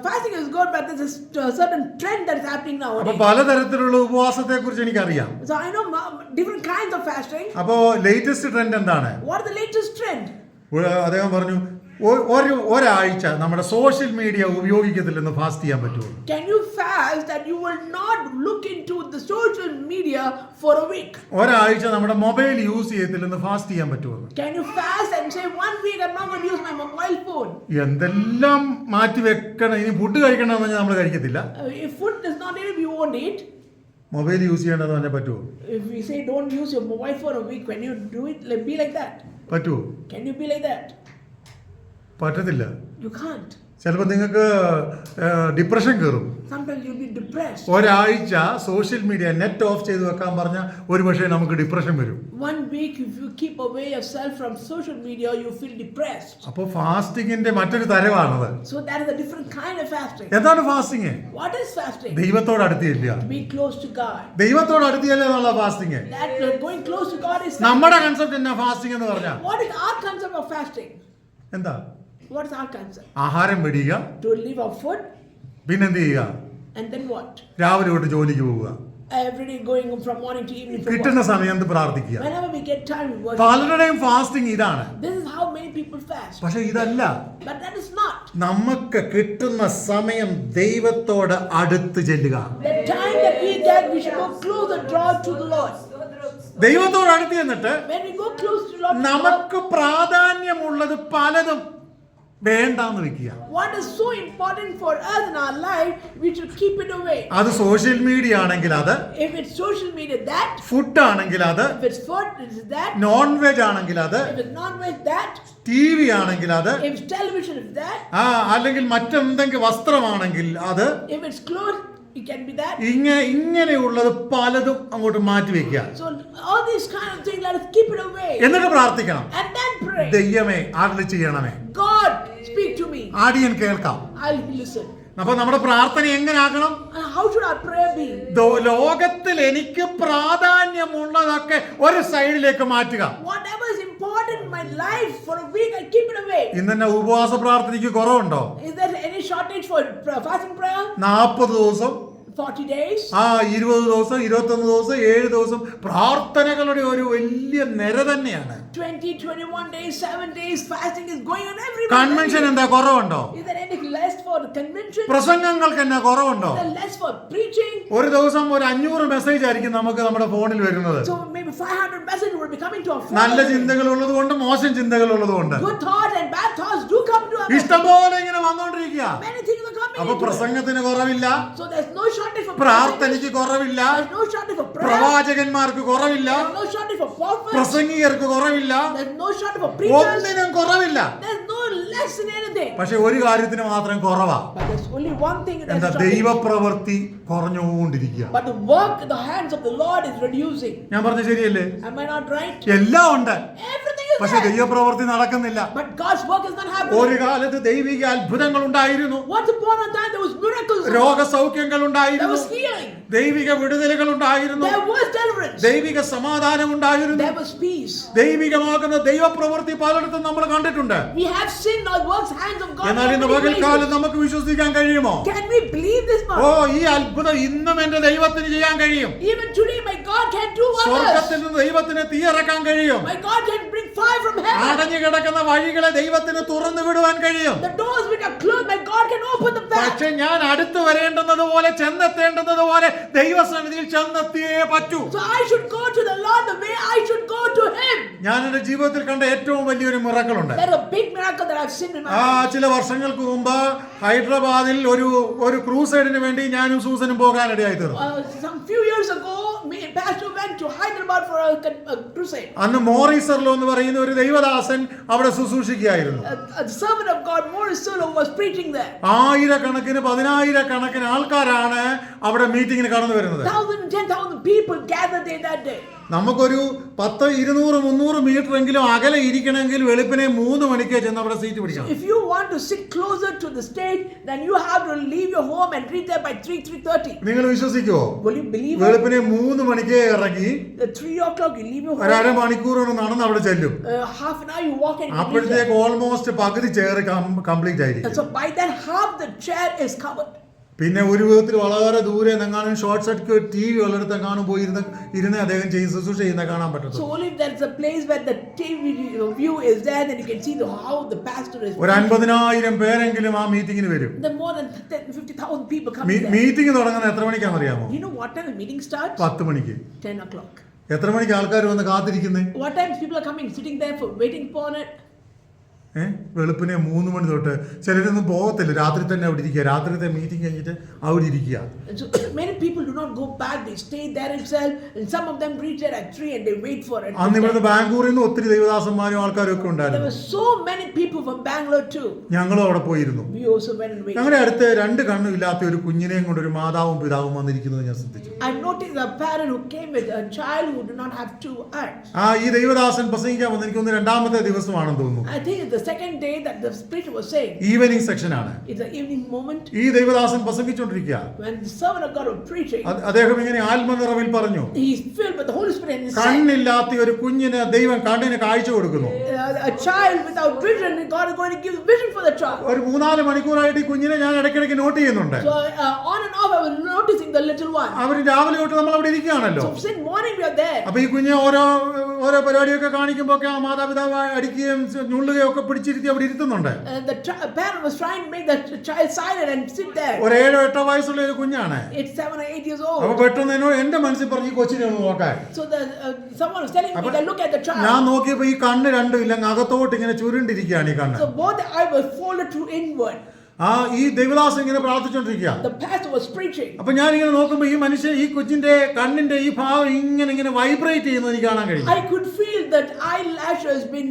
Speaker 2: fasting is good, but there's a certain trend that is happening
Speaker 1: അപ്പൊ
Speaker 2: nowadays.
Speaker 1: പലതരത്തിലുള്ള ഉപവാസത്തെ കുറിച്ച് എനിക്കറിയാം.
Speaker 2: So I know different kinds of fasting.
Speaker 1: അപ്പോ ലേറ്റസ്റ്റ് ട്രെൻഡ് എന്താണ്?
Speaker 2: What is the latest trend?
Speaker 1: അദ്ദേഹം പറഞ്ഞു, ഒരാഴ്ച നമ്മുടെ സോഷ്യൽ മീഡിയ ഉപയോഗിക്കത്തില്ലെന്ന് ഫാസ്റ്റ് ചെയ്യാൻ പറ്റുമോ?
Speaker 2: Can you fast that you will not look into the social media for a week?
Speaker 1: ഒരാഴ്ച നമ്മുടെ മൊബൈൽ യൂസ് ചെയ്യത്തില്ലെന്ന് ഫാസ്റ്റ് ചെയ്യാൻ പറ്റുമോ?
Speaker 2: Can you fast and say 1 week I'm not going to use my mobile phone?
Speaker 1: എന്തെല്ലാം മാറ്റി വെക്കണം. ഇനി food കഴിക്കണമെന്ന് പറഞ്ഞാൽ നമ്മൾ കഴിക്കത്തില്ല.
Speaker 2: If food is not in, you won't eat.
Speaker 1: Mobile use ചെയ്യേണ്ടതെന്ന് പറഞ്ഞാൽ പറ്റുമോ?
Speaker 2: If we say don't use your mobile for a week, when you do it, be like that.
Speaker 1: പറ്റുമോ?
Speaker 2: Can you be like that?
Speaker 1: പറ്റത്തില്ല.
Speaker 2: You can't.
Speaker 1: ചിലപ്പോൾ നിങ്ങൾക്ക് depression കയറും.
Speaker 2: Sometimes you'll be depressed.
Speaker 1: ഒരാഴ്ച social media net off ചെയ്ത് വെക്കാൻ പറഞ്ഞാൽ ഒരു പക്ഷേ നമുക്ക് ഡിപ്രഷൻ വരും.
Speaker 2: 1 week, if you keep away yourself from social media, you feel depressed.
Speaker 1: അപ്പോൾ ഫാസ്റ്റിങ്ങിന്റെ മറ്റൊരു തരമാണത്.
Speaker 2: So that is a different kind of fasting.
Speaker 1: എന്താണ് ഫാസ്റ്റിങ്?
Speaker 2: What is fasting?
Speaker 1: ദൈവത്തോട് അടുത്തില്ല.
Speaker 2: Be close to God.
Speaker 1: ദൈവത്തോട് അടുത്തില്ല എന്നുള്ള fasting.
Speaker 2: That going close to God is
Speaker 1: നമ്മുടെ concept എന്നാ ഫാസ്റ്റിംഗ് എന്ന് പറഞ്ഞാൽ?
Speaker 2: What is our concept of fasting?
Speaker 1: എന്താ?
Speaker 2: What is our concept?
Speaker 1: ആഹാരം വെടിയുക,
Speaker 2: To leave our food,
Speaker 1: പിന്നെന്ത് ചെയ്യുക?
Speaker 2: and then what?
Speaker 1: രാവിലെ തൊട്ട് ജോലിക്ക് പോവുക,
Speaker 2: Every day going from morning to evening. For
Speaker 1: കിട്ടുന്ന
Speaker 2: work.
Speaker 1: സമയത്ത് പ്രാർത്ഥിക്കുക.
Speaker 2: Whenever we get time, we worship.
Speaker 1: പലരുടെയും ഫാസ്റ്റിംഗ് ഇതാണ്.
Speaker 2: This is how many people fast.
Speaker 1: പക്ഷെ ഇതല്ല.
Speaker 2: But that is not.
Speaker 1: നമുക്ക് കിട്ടുന്ന സമയം ദൈവത്തോട് അടുത്ത് ചെല്ലുക.
Speaker 2: The time that we get, we should go closer, draw to the Lord.
Speaker 1: ദൈവത്തോട് അടുത്ത് ചെന്നിട്ട്
Speaker 2: When we go close to the Lord,
Speaker 1: നമുക്ക് പ്രാധാന്യമുള്ളത് പലതും വേണ്ടാന്ന് വെക്കുക.
Speaker 2: what is so important for us in our life, we should keep it away.
Speaker 1: അത് social media ആണെങ്കിൽ അത്,
Speaker 2: If it's social media, that.
Speaker 1: Food ആണെങ്കിൽ അത്,
Speaker 2: If it's food, it's that.
Speaker 1: Non veg ആണെങ്കിൽ അത്,
Speaker 2: If it's non-veg, that.
Speaker 1: T V ആണെങ്കിൽ അത്,
Speaker 2: If it's television, it's that.
Speaker 1: അല്ലെങ്കിൽ മറ്റെന്തെങ്കിലും വസ്ത്രമാണെങ്കിൽ അത്,
Speaker 2: If it's clothes, it can be that.
Speaker 1: ഇങ്ങനെയുള്ളത് പലതും അങ്ങോട്ട് മാറ്റി വെക്കുക.
Speaker 2: So all these kind of things, let us keep it away.
Speaker 1: എന്നിട്ട് പ്രാർത്ഥിക്കണം,
Speaker 2: And then pray.
Speaker 1: ദൈവമേ അരുളി ചെയ്യണമേ,
Speaker 2: God, speak to me.
Speaker 1: ആടിയൻ കേൾക്കാം.
Speaker 2: I'll listen.
Speaker 1: അപ്പൊ നമ്മുടെ പ്രാർത്ഥന എങ്ങനെ ആകണം?
Speaker 2: And how should our prayer be?
Speaker 1: ലോകത്തിൽ എനിക്ക് പ്രാധാന്യമുള്ളതൊക്കെ ഒരു സൈഡിലേക്ക് മാറ്റുക.
Speaker 2: Whatever is important in my life, for a week I keep it away.
Speaker 1: ഇന്നെ ഉപവാസ പ്രാർത്ഥനയ്ക്ക് കുറവുണ്ടോ?
Speaker 2: Is there any shortage for fasting prayer?
Speaker 1: 40 ദിവസം,
Speaker 2: 40 days?
Speaker 1: 20 ദിവസം, 21 ദിവസം, 7 ദിവസം പ്രാർത്ഥനകളുടെ ഒരു വലിയ നിര തന്നെയാണ്.
Speaker 2: 20, 21 days, 7 days fasting is going on every
Speaker 1: convention എന്താ കുറവുണ്ടോ?
Speaker 2: Is there any less for the convention?
Speaker 1: പ്രസംഗങ്ങൾക്ക് എന്നാ കുറവുണ്ടോ?
Speaker 2: Is there less for preaching?
Speaker 1: ഒരു ദിവസം ഒരു 500 മെസ്സേജ് ആയിരിക്കും നമുക്ക് നമ്മുടെ ഫോണിൽ വരുന്നത്.
Speaker 2: So maybe 500 messages will be coming to our phone.
Speaker 1: നല്ല ചിന്തകൾ ഉള്ളതുകൊണ്ട് മോശം ചിന്തകൾ ഉള്ളതുകൊണ്ട്
Speaker 2: Good thoughts and bad thoughts do come to our
Speaker 1: ഇഷ്ടംപോലെ ഇങ്ങനെ വന്നോണ്ടിരിക്കുക.
Speaker 2: Many things are coming
Speaker 1: അപ്പൊ
Speaker 2: into it.
Speaker 1: പ്രസംഗത്തിന് കുറവില്ല,
Speaker 2: So there's no shortage for
Speaker 1: പ്രാർത്ഥനയ്ക്ക് കുറവില്ല,
Speaker 2: There's no shortage for prayer.
Speaker 1: പ്രവാചകന്മാർക്ക് കുറവില്ല,
Speaker 2: There's no shortage for prophets.
Speaker 1: പ്രസംഗികർക്ക് കുറവില്ല,
Speaker 2: There's no shortage for preachers.
Speaker 1: ഒന്നിനും കുറവില്ല.
Speaker 2: There's no less in anything.
Speaker 1: പക്ഷെ ഒരു കാര്യത്തിന് മാത്രം കുറവാ.
Speaker 2: But there's only one thing that's
Speaker 1: എന്താ?
Speaker 2: shortage.
Speaker 1: ദൈവപ്രവൃത്തി കുറഞ്ഞുകൊണ്ടിരിക്കുക.
Speaker 2: But the work in the hands of the Lord is reducing.
Speaker 1: ഞാൻ പറഞ്ഞ ശരിയല്ലേ?
Speaker 2: Am I not right?
Speaker 1: എല്ലാം ഉണ്ട്,
Speaker 2: Everything is
Speaker 1: പക്ഷെ
Speaker 2: there.
Speaker 1: ദൈവപ്രവൃത്തി നടക്കുന്നില്ല.
Speaker 2: But God's work is not
Speaker 1: ഒരു
Speaker 2: happening.
Speaker 1: കാലത്ത് ദൈവിക അത്ഭുതങ്ങൾ ഉണ്ടായിരുന്നു,
Speaker 2: Once upon a time there was miracles.
Speaker 1: രോഗസൗഖ്യങ്ങൾ
Speaker 2: There
Speaker 1: ഉണ്ടായിരുന്നു,
Speaker 2: was healing.
Speaker 1: ദൈവിക വിടുതലുകൾ ഉണ്ടായിരുന്നു,
Speaker 2: There was deliverance.
Speaker 1: ദൈവിക സമാധാനം ഉണ്ടായിരുന്നു.
Speaker 2: There was peace.
Speaker 1: ദൈവികമാകുന്ന ദൈവപ്രവൃത്തി പലയിടത്തും നമ്മൾ കണ്ടിട്ടുണ്ട്.
Speaker 2: We have seen the works hands of God.
Speaker 1: എന്നാൽ
Speaker 2: in
Speaker 1: ഇന്ന്
Speaker 2: many
Speaker 1: പകൽക്കാലം
Speaker 2: places.
Speaker 1: നമുക്ക് വിശ്വസിക്കാൻ കഴിയുമോ?
Speaker 2: Can we believe this
Speaker 1: oh,
Speaker 2: much?
Speaker 1: ഈ അത്ഭുതം ഇന്നും എന്റെ ദൈവത്തിന് ചെയ്യാൻ കഴിയും.
Speaker 2: Even today my God can do
Speaker 1: സ്വർഗത്തിൽ
Speaker 2: wonders.
Speaker 1: നിന്ന് ദൈവത്തിന് തീയിറക്കാൻ കഴിയും.
Speaker 2: My God can bring fire from heaven.
Speaker 1: അടഞ്ഞു കിടക്കുന്ന വഴികളെ ദൈവത്തിന് തുറന്നു വിടുവാൻ കഴിയും.
Speaker 2: The doors which are closed, my God can open them back.
Speaker 1: പക്ഷെ ഞാൻ അടുത്ത് വരേണ്ടുന്നത് പോലെ ചെന്നെത്തേണ്ടുന്നത് പോലെ ദൈവസന്നിധിയിൽ ചെന്നെത്തിയേ പറ്റൂ.
Speaker 2: So I should go to the Lord the way I should go to Him.
Speaker 1: ഞാൻ എന്റെ ജീവിതത്തിൽ കണ്ട ഏറ്റവും വലിയൊരു മിറക്കിളുണ്ട്.
Speaker 2: There's a big miracle that I've seen in my life.
Speaker 1: ചില വർഷങ്ങൾക്ക് മുമ്പ് ഹൈദരാബാദിൽ ഒരു ക്രൂസൈഡിന് വേണ്ടി ഞാനും സൂസനും പോകാനിടയായി തീർന്നു.
Speaker 2: Some few years ago, me and Pastor went to Hyderabad for a crusade.
Speaker 1: അന്ന് മോറിസർലോ എന്ന് പറയുന്ന ഒരു ദൈവദാസൻ അവിടെ ശുശ്രൂഷിക്കുകയായിരുന്നു.
Speaker 2: A servant of God, Morris Solo, was preaching there.
Speaker 1: ആയിരക്കണക്കിന് 10,000 ആൾക്കാരാണ് അവിടെ മീറ്റിങ്ങിന് കടന്നു വരുന്നത്.
Speaker 2: 10,000 people gathered there that day.
Speaker 1: നമുക്കൊരു 10, 200, 300 മീറ്റർ എങ്കിലും അകലെ ഇരിക്കണമെങ്കിൽ വെളുപ്പിനെ 3 മണിക്ക് ചെന്ന് അവിടെ സീറ്റ് പിടിക്കണം.
Speaker 2: If you want to sit closer to the stage, then you have to leave your home and reach there by 3:30.
Speaker 1: നിങ്ങൾ വിശ്വസിക്കുവോ?
Speaker 2: Will you believe it?
Speaker 1: വെളുപ്പിനെ 3 മണിക്ക് ഇറങ്ങി
Speaker 2: At 3 o'clock you leave your
Speaker 1: ഒരു
Speaker 2: home.
Speaker 1: അരമണിക്കൂർ നടന്ന് അവിടെ ചെല്ലും.
Speaker 2: Half an hour you walk and you reach there.
Speaker 1: അപ്പോഴത്തേക്ക് ഓൾമോസ്റ്റ് പകുതി ചെയർ കംപ്ലീറ്റ് ആയിരിക്കും.
Speaker 2: So by then half the chair is covered.
Speaker 1: പിന്നെ ഒരു വിധത്തിൽ വളരെ ദൂരെ നിങ്ങാനും ഷോർട്ട് സർക്യൂട്ട് TV ഉള്ളിടത്ത് എങ്ങാനും പോയി ഇരുന്ന് അദ്ദേഹം ശുശ്രൂഷ ചെയ്യുന്ന കാണാൻ
Speaker 2: So
Speaker 1: പറ്റും.
Speaker 2: only if there's a place where the TV view is there, then you can see how the pastor is.
Speaker 1: ഒരു 50,000 പേരെങ്കിലും ആ മീറ്റിങ്ങിന് വരും.
Speaker 2: There are more than 50,000 people coming there.
Speaker 1: Meeting തുടങ്ങുന്നത് എത്ര മണിക്കാണെന്ന് അറിയാമോ?
Speaker 2: You know what time the meeting starts?
Speaker 1: 10 മണിക്ക്.
Speaker 2: 10 o'clock.
Speaker 1: എത്ര മണിക്ക് ആൾക്കാർ വന്ന് കാത്തിരിക്കുന്നത്?
Speaker 2: What times people are coming, sitting there for waiting for it?
Speaker 1: വെളുപ്പിനെ 3 മണി തൊട്ട് ചിലരൊന്നും പോകത്തില്ല, രാത്രി തന്നെ അവിടെ ഇരിക്കുക, രാത്രിത്തെ മീറ്റിംഗ് കഴിഞ്ഞിട്ട് അവിടെ ഇരിക്കുക.
Speaker 2: And so many people do not go back, they stay there itself, and some of them reach there at 3 and they wait for it.
Speaker 1: അന്ന് ഇവിടുന്ന് ബാംഗ്ലൂരിൽ നിന്ന് ഒത്തിരി ദൈവദാസന്മാരും ആൾക്കാരും ഒക്കെ
Speaker 2: There
Speaker 1: ഉണ്ടായിരുന്നു.
Speaker 2: were so many people from Bangalore too.
Speaker 1: ഞങ്ങളും അവിടെ പോയിരുന്നു.
Speaker 2: We also went and waited.
Speaker 1: ഞങ്ങളുടെ അടുത്ത് 2 കണ്ണും ഇല്ലാത്ത ഒരു കുഞ്ഞിനെയും കൊണ്ട് ഒരു മാതാവും പിതാവും വന്നിരിക്കുന്നത് ഞാൻ ശ്രദ്ധിച്ചു.
Speaker 2: I noticed a parent who came with a child who did not have 2 eyes.
Speaker 1: ഈ ദൈവദാസൻ പ്രസംഗിക്കാൻ വന്ന് എനിക്കൊന്ന് 2ാമത്തെ ദിവസമാണെന്ന് തോന്നുന്നു.
Speaker 2: I think it's the second day that the preacher was saying.
Speaker 1: Evening section ആണ്.
Speaker 2: It's an evening moment.
Speaker 1: ഈ ദൈവദാസൻ പ്രസംഗിച്ചുകൊണ്ടിരിക്കുക.
Speaker 2: When the servant of God was preaching,
Speaker 1: അദ്ദേഹം ഇങ്ങനെ ആത്മനിറവിൽ പറഞ്ഞു,
Speaker 2: he's filled with the Holy Spirit and he said,
Speaker 1: കണ്ണില്ലാത്ത ഒരു കുഞ്ഞിന് ദൈവം കണ്ണിന് കാഴ്ച കൊടുക്കുന്നു.
Speaker 2: a child without vision, God is going to give vision for the child.
Speaker 1: ഒരു 3-4 മണിക്കൂറായിട്ട് ഈ കുഞ്ഞിനെ ഞാൻ ഇടയ്ക്കിടയ്ക്ക് നോട്ട് ചെയ്യുന്നുണ്ട്.
Speaker 2: So on and off I was noticing the little one.
Speaker 1: അവർ രാവിലെ തൊട്ട് നമ്മൾ അവിടെ ഇരിക്കുകയാണല്ലോ.
Speaker 2: So since morning we are there.
Speaker 1: അപ്പൊ ഈ കുഞ്ഞ് ഓരോ പരിപാടിയൊക്കെ കാണിക്കുമ്പോ ഒക്കെ ആ മാതാപിതാവ് അടിക്കുകയും ഞുള്ളുകയും ഒക്കെ പിടിച്ചിരുത്തി അവിടെ ഇരുത്തുന്നുണ്ട്.
Speaker 2: The parent was trying to make the child silent and sit there.
Speaker 1: ഒരു 7-8 വയസ്സുള്ള ഒരു കുഞ്ഞാണ്.
Speaker 2: It's 7 or 8 years
Speaker 1: അപ്പൊ
Speaker 2: old.
Speaker 1: പെട്ടെന്ന് എന്റെ മനസ്സിൽ പറഞ്ഞു ഈ കൊച്ചിനെ ഒന്ന് നോക്കാൻ.
Speaker 2: So someone was telling me that look at the child.
Speaker 1: ഞാൻ നോക്കിയപ്പോ ഈ കണ്ണ് രണ്ടും ഇല്ല, അകത്തോട്ട് ഇങ്ങനെ ചുരുണ്ടിരിക്കുകയാണ് ഈ കണ്ണ്.
Speaker 2: So both the eyes were folded to inward.
Speaker 1: ഈ ദൈവദാസൻ ഇങ്ങനെ പ്രാർത്ഥിച്ചോണ്ടിരിക്കുക.
Speaker 2: The pastor was preaching.
Speaker 1: അപ്പൊ ഞാൻ ഇങ്ങനെ നോക്കുമ്പോ ഈ മനുഷ്യൻ ഈ കൊച്ചിന്റെ കണ്ണിന്റെ ഈ ഭാഗം ഇങ്ങനെ വൈബ്രേറ്റ് ചെയ്യുന്നത് എനിക്ക് കാണാൻ കഴിയും.
Speaker 2: I could feel that eyelash has been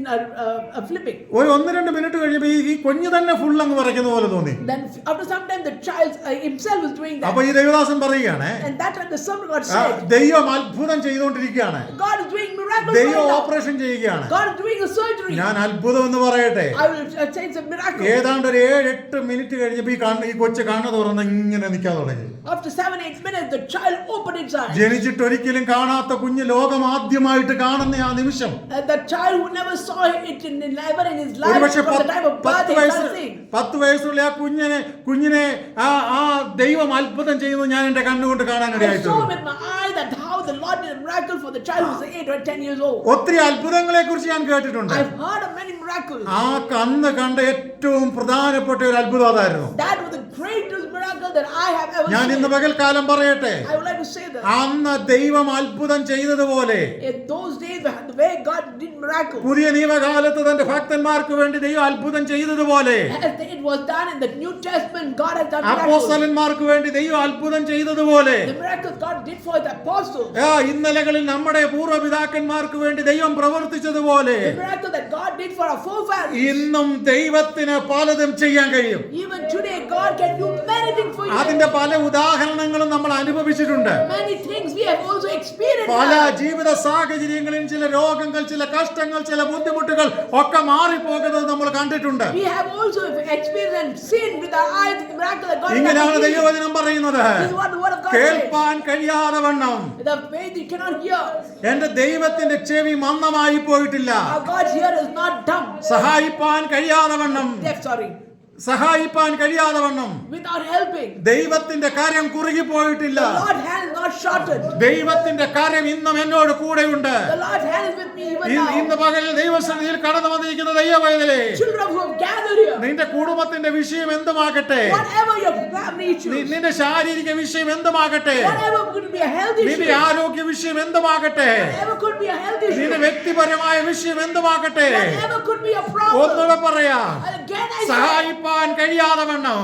Speaker 2: flipping.
Speaker 1: ഒരു 1-2 മിനിറ്റ് കഴിഞ്ഞപ്പോ ഈ കുഞ്ഞ് തന്നെ ഫുൾ അങ്ങ് വരയ്ക്കുന്ന പോലെ തോന്നി.
Speaker 2: Then after some time the child himself was doing that.
Speaker 1: അപ്പൊ ഈ ദൈവദാസൻ പറയുകയാണ്,
Speaker 2: And that time the son of God said,
Speaker 1: ദൈവം അത്ഭുതം ചെയ്തുകൊണ്ടിരിക്കുകയാണ്,
Speaker 2: God is doing miracles
Speaker 1: ദൈവം
Speaker 2: right now.
Speaker 1: ഓപ്പറേഷൻ ചെയ്യുകയാണ്.
Speaker 2: God is doing a surgery.
Speaker 1: ഞാൻ അത്ഭുതം എന്ന് പറയട്ടെ,
Speaker 2: I will say it's a miracle.
Speaker 1: ഏതാണ്ട് ഒരു 7-8 മിനിറ്റ് കഴിഞ്ഞപ്പോ ഈ കൊച്ചു കണ്ണ് തുറന്ന് ഇങ്ങനെ നിൽക്കാൻ തുടങ്ങി.
Speaker 2: After 7-8 minutes the child opened its eyes.
Speaker 1: ജനിച്ചിട്ട് ഒരിക്കലും കാണാത്ത കുഞ്ഞ് ലോകം ആദ്യമായിട്ട് കാണുന്ന ആ നിമിഷം,
Speaker 2: The child who never saw it never in his life
Speaker 1: ഒരുപക്ഷെ
Speaker 2: from the time of birth he started seeing.
Speaker 1: 10 വയസ്സുള്ള ആ കുഞ്ഞിനെ ആ ദൈവം അത്ഭുതം ചെയ്യുന്നത് ഞാൻ എന്റെ കണ്ണുകൊണ്ട്
Speaker 2: I
Speaker 1: കാണാനിടയായിട്ടുണ്ട്.
Speaker 2: saw with my eye that how the Lord did a miracle for the child who was 8 or 10 years old.
Speaker 1: ഒത്തിരി അത്ഭുതങ്ങളെ കുറിച്ച് ഞാൻ കേട്ടിട്ടുണ്ട്.
Speaker 2: I've heard of many miracles.
Speaker 1: ആ കണ്ണ് കണ്ട ഏറ്റവും പ്രധാനപ്പെട്ട ഒരു അത്ഭുതം അതായിരുന്നു.
Speaker 2: That was the greatest miracle that I have ever
Speaker 1: ഞാൻ ഇന്ന്
Speaker 2: seen.
Speaker 1: പകൽക്കാലം പറയട്ടെ,
Speaker 2: I would like to say that
Speaker 1: അന്ന് ദൈവം അത്ഭുതം ചെയ്തതുപോലെ
Speaker 2: in those days the way God did miracles,
Speaker 1: പുതിയ നിയമകാലത്ത് തന്റെ ഭക്തന്മാർക്ക് വേണ്ടി ദൈവം അത്ഭുതം ചെയ്തതുപോലെ,
Speaker 2: as it was done in the New Testament, God has done miracles.
Speaker 1: അപ്പോസ്തലന്മാർക്ക് വേണ്ടി ദൈവം അത്ഭുതം ചെയ്തതുപോലെ,
Speaker 2: The miracles God did for the apostles,
Speaker 1: ഇന്നലകളിൽ നമ്മുടെ പൂർവ്വപിതാക്കന്മാർക്ക് വേണ്ടി ദൈവം പ്രവർത്തിച്ചതുപോലെ,
Speaker 2: the miracle that God did for our forefathers,
Speaker 1: ഇന്നും ദൈവത്തിന് പലതും ചെയ്യാൻ കഴിയും.
Speaker 2: even today God can do many things for you.
Speaker 1: അതിന്റെ പല ഉദാഹരണങ്ങളും നമ്മൾ അനുഭവിച്ചിട്ടുണ്ട്.
Speaker 2: Many things we have also experienced.
Speaker 1: പല ജീവിത സാഹചര്യങ്ങളിൽ ചില രോഗങ്ങൾ, ചില കഷ്ടങ്ങൾ, ചില ബുദ്ധിമുട്ടുകൾ ഒക്കെ മാറിപ്പോകുന്നത് നമ്മൾ കണ്ടിട്ടുണ്ട്.
Speaker 2: We have also experienced and seen with our eyes the miracle that God has
Speaker 1: ഇങ്ങനെയാണ്
Speaker 2: done.
Speaker 1: ദൈവവചനം പറയുന്നത്,
Speaker 2: This is what the word of God says.
Speaker 1: കേൾപ്പാൻ കഴിയാതെ വണ്ണം
Speaker 2: The faith you cannot hear.
Speaker 1: എന്റെ ദൈവത്തിന്റെ ചെവി മന്ദമായി പോയിട്ടില്ല,
Speaker 2: Our God's ear is not dumb.
Speaker 1: സഹായിപ്പാൻ കഴിയാതെ വണ്ണം സഹായിപ്പാൻ കഴിയാതെ വണ്ണം
Speaker 2: without helping.
Speaker 1: ദൈവത്തിന്റെ കാര്യം കുറുകി പോയിട്ടില്ല.
Speaker 2: The Lord's hand is not shortened.
Speaker 1: ദൈവത്തിന്റെ കാര്യം ഇന്നും എന്നോട് കൂടെയുണ്ട്.
Speaker 2: The Lord's hand is with me even now.
Speaker 1: ഇന്ന് പകലിൽ ദൈവസന്നിധിയിൽ കടന്നു വന്നിരിക്കുന്ന ദൈവവൈതലേ,
Speaker 2: Children who have gathered here,
Speaker 1: നിന്റെ കുടുംബത്തിന്റെ വിഷയം എന്തുമാകട്ടെ,
Speaker 2: whatever your family issues,
Speaker 1: നിന്റെ ശാരീരിക വിഷയം എന്തുമാകട്ടെ,
Speaker 2: whatever could be a health
Speaker 1: നിന്റെ
Speaker 2: issue,
Speaker 1: ആരോഗ്യ വിഷയം എന്തുമാകട്ടെ,
Speaker 2: whatever could be a health issue,
Speaker 1: നിന്റെ വ്യക്തിപരമായ വിഷയം എന്തുമാകട്ടെ,
Speaker 2: whatever could be a problem.
Speaker 1: ഒന്നുകൂടെ പറയാ,
Speaker 2: Again I say,
Speaker 1: സഹായിപ്പാൻ കഴിയാതെ വണ്ണം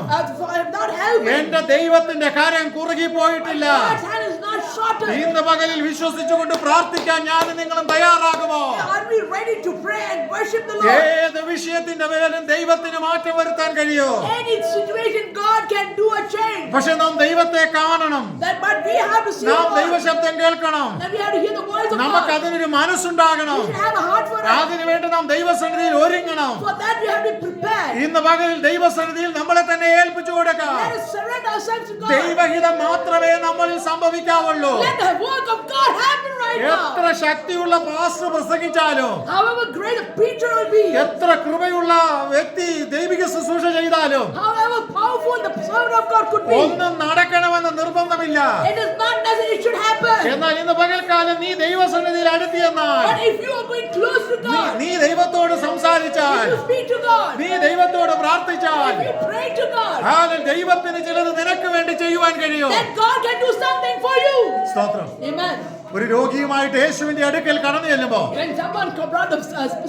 Speaker 2: not helping.
Speaker 1: എന്റെ ദൈവത്തിന്റെ കാര്യം കുറുകി പോയിട്ടില്ല.
Speaker 2: God's hand is not shortened.
Speaker 1: ഇന്ന് പകലിൽ വിശ്വസിച്ചുകൊണ്ട് പ്രാർത്ഥിക്കാൻ ഞാനും നിങ്ങളും തയ്യാറാകുമോ?
Speaker 2: Are we ready to pray and worship the Lord?
Speaker 1: ഏത് വിഷയത്തിന്റെ മേലും ദൈവത്തിന് മാറ്റം വരുത്താൻ കഴിയോ?
Speaker 2: Any situation God can do a change.
Speaker 1: പക്ഷെ നാം ദൈവത്തെ കാണണം,
Speaker 2: But we have to see
Speaker 1: നാം
Speaker 2: the Lord.
Speaker 1: ദൈവശബ്ദം കേൾക്കണം,
Speaker 2: Then we have to hear the voice of
Speaker 1: നമുക്ക്
Speaker 2: God.
Speaker 1: അതിനൊരു മനസ്സുണ്ടാകണം,
Speaker 2: We should have a heart for it.
Speaker 1: അതിനുവേണ്ടി നാം ദൈവസന്നിധിയിൽ ഒരുങ്ങണം.
Speaker 2: For that we have to prepare.
Speaker 1: ഇന്ന് പകലിൽ ദൈവസന്നിധിയിൽ നമ്മളെ തന്നെ ഏൽപ്പിച്ചു കൊടുക്കാം.
Speaker 2: Let us surrender ourselves to God.
Speaker 1: ദൈവഹിതം മാത്രമേ നമ്മളിൽ സംഭവിക്കാവുള്ളൂ.
Speaker 2: Let the work of God happen right
Speaker 1: എത്ര
Speaker 2: now.
Speaker 1: ശക്തിയുള്ള pastor പ്രസംഗിച്ചാലും,
Speaker 2: However great a preacher will be,
Speaker 1: എത്ര കൃപയുള്ള വ്യക്തി ദൈവിക ശുശ്രൂഷ ചെയ്താലും,
Speaker 2: however powerful the servant of God could be,
Speaker 1: ഒന്നും നടക്കണമെന്ന് നിർബന്ധമില്ല.
Speaker 2: it is not necessary it should happen.
Speaker 1: എന്നാൽ ഇന്ന് പകൽക്കാലം നീ ദൈവസന്നിധിയിൽ അടുത്തിയെന്നാൽ
Speaker 2: But if you are going close to God,
Speaker 1: നീ ദൈവത്തോട് സംസാരിച്ചാൽ,
Speaker 2: if you speak to God,
Speaker 1: നീ ദൈവത്തോട് പ്രാർത്ഥിച്ചാൽ,
Speaker 2: if you pray to God,
Speaker 1: ദൈവത്തിന് ചിലത് നിനക്ക് വേണ്ടി ചെയ്യുവാൻ കഴിയും.
Speaker 2: then God can do something for you.
Speaker 1: സ്തോത്രം.
Speaker 2: Amen.
Speaker 1: ഒരു രോഗിയുമായിട്ട് യേശുവിന്റെ അടുക്കൽ കടന്നു ചെല്ലുമ്പോ
Speaker 2: When someone brought a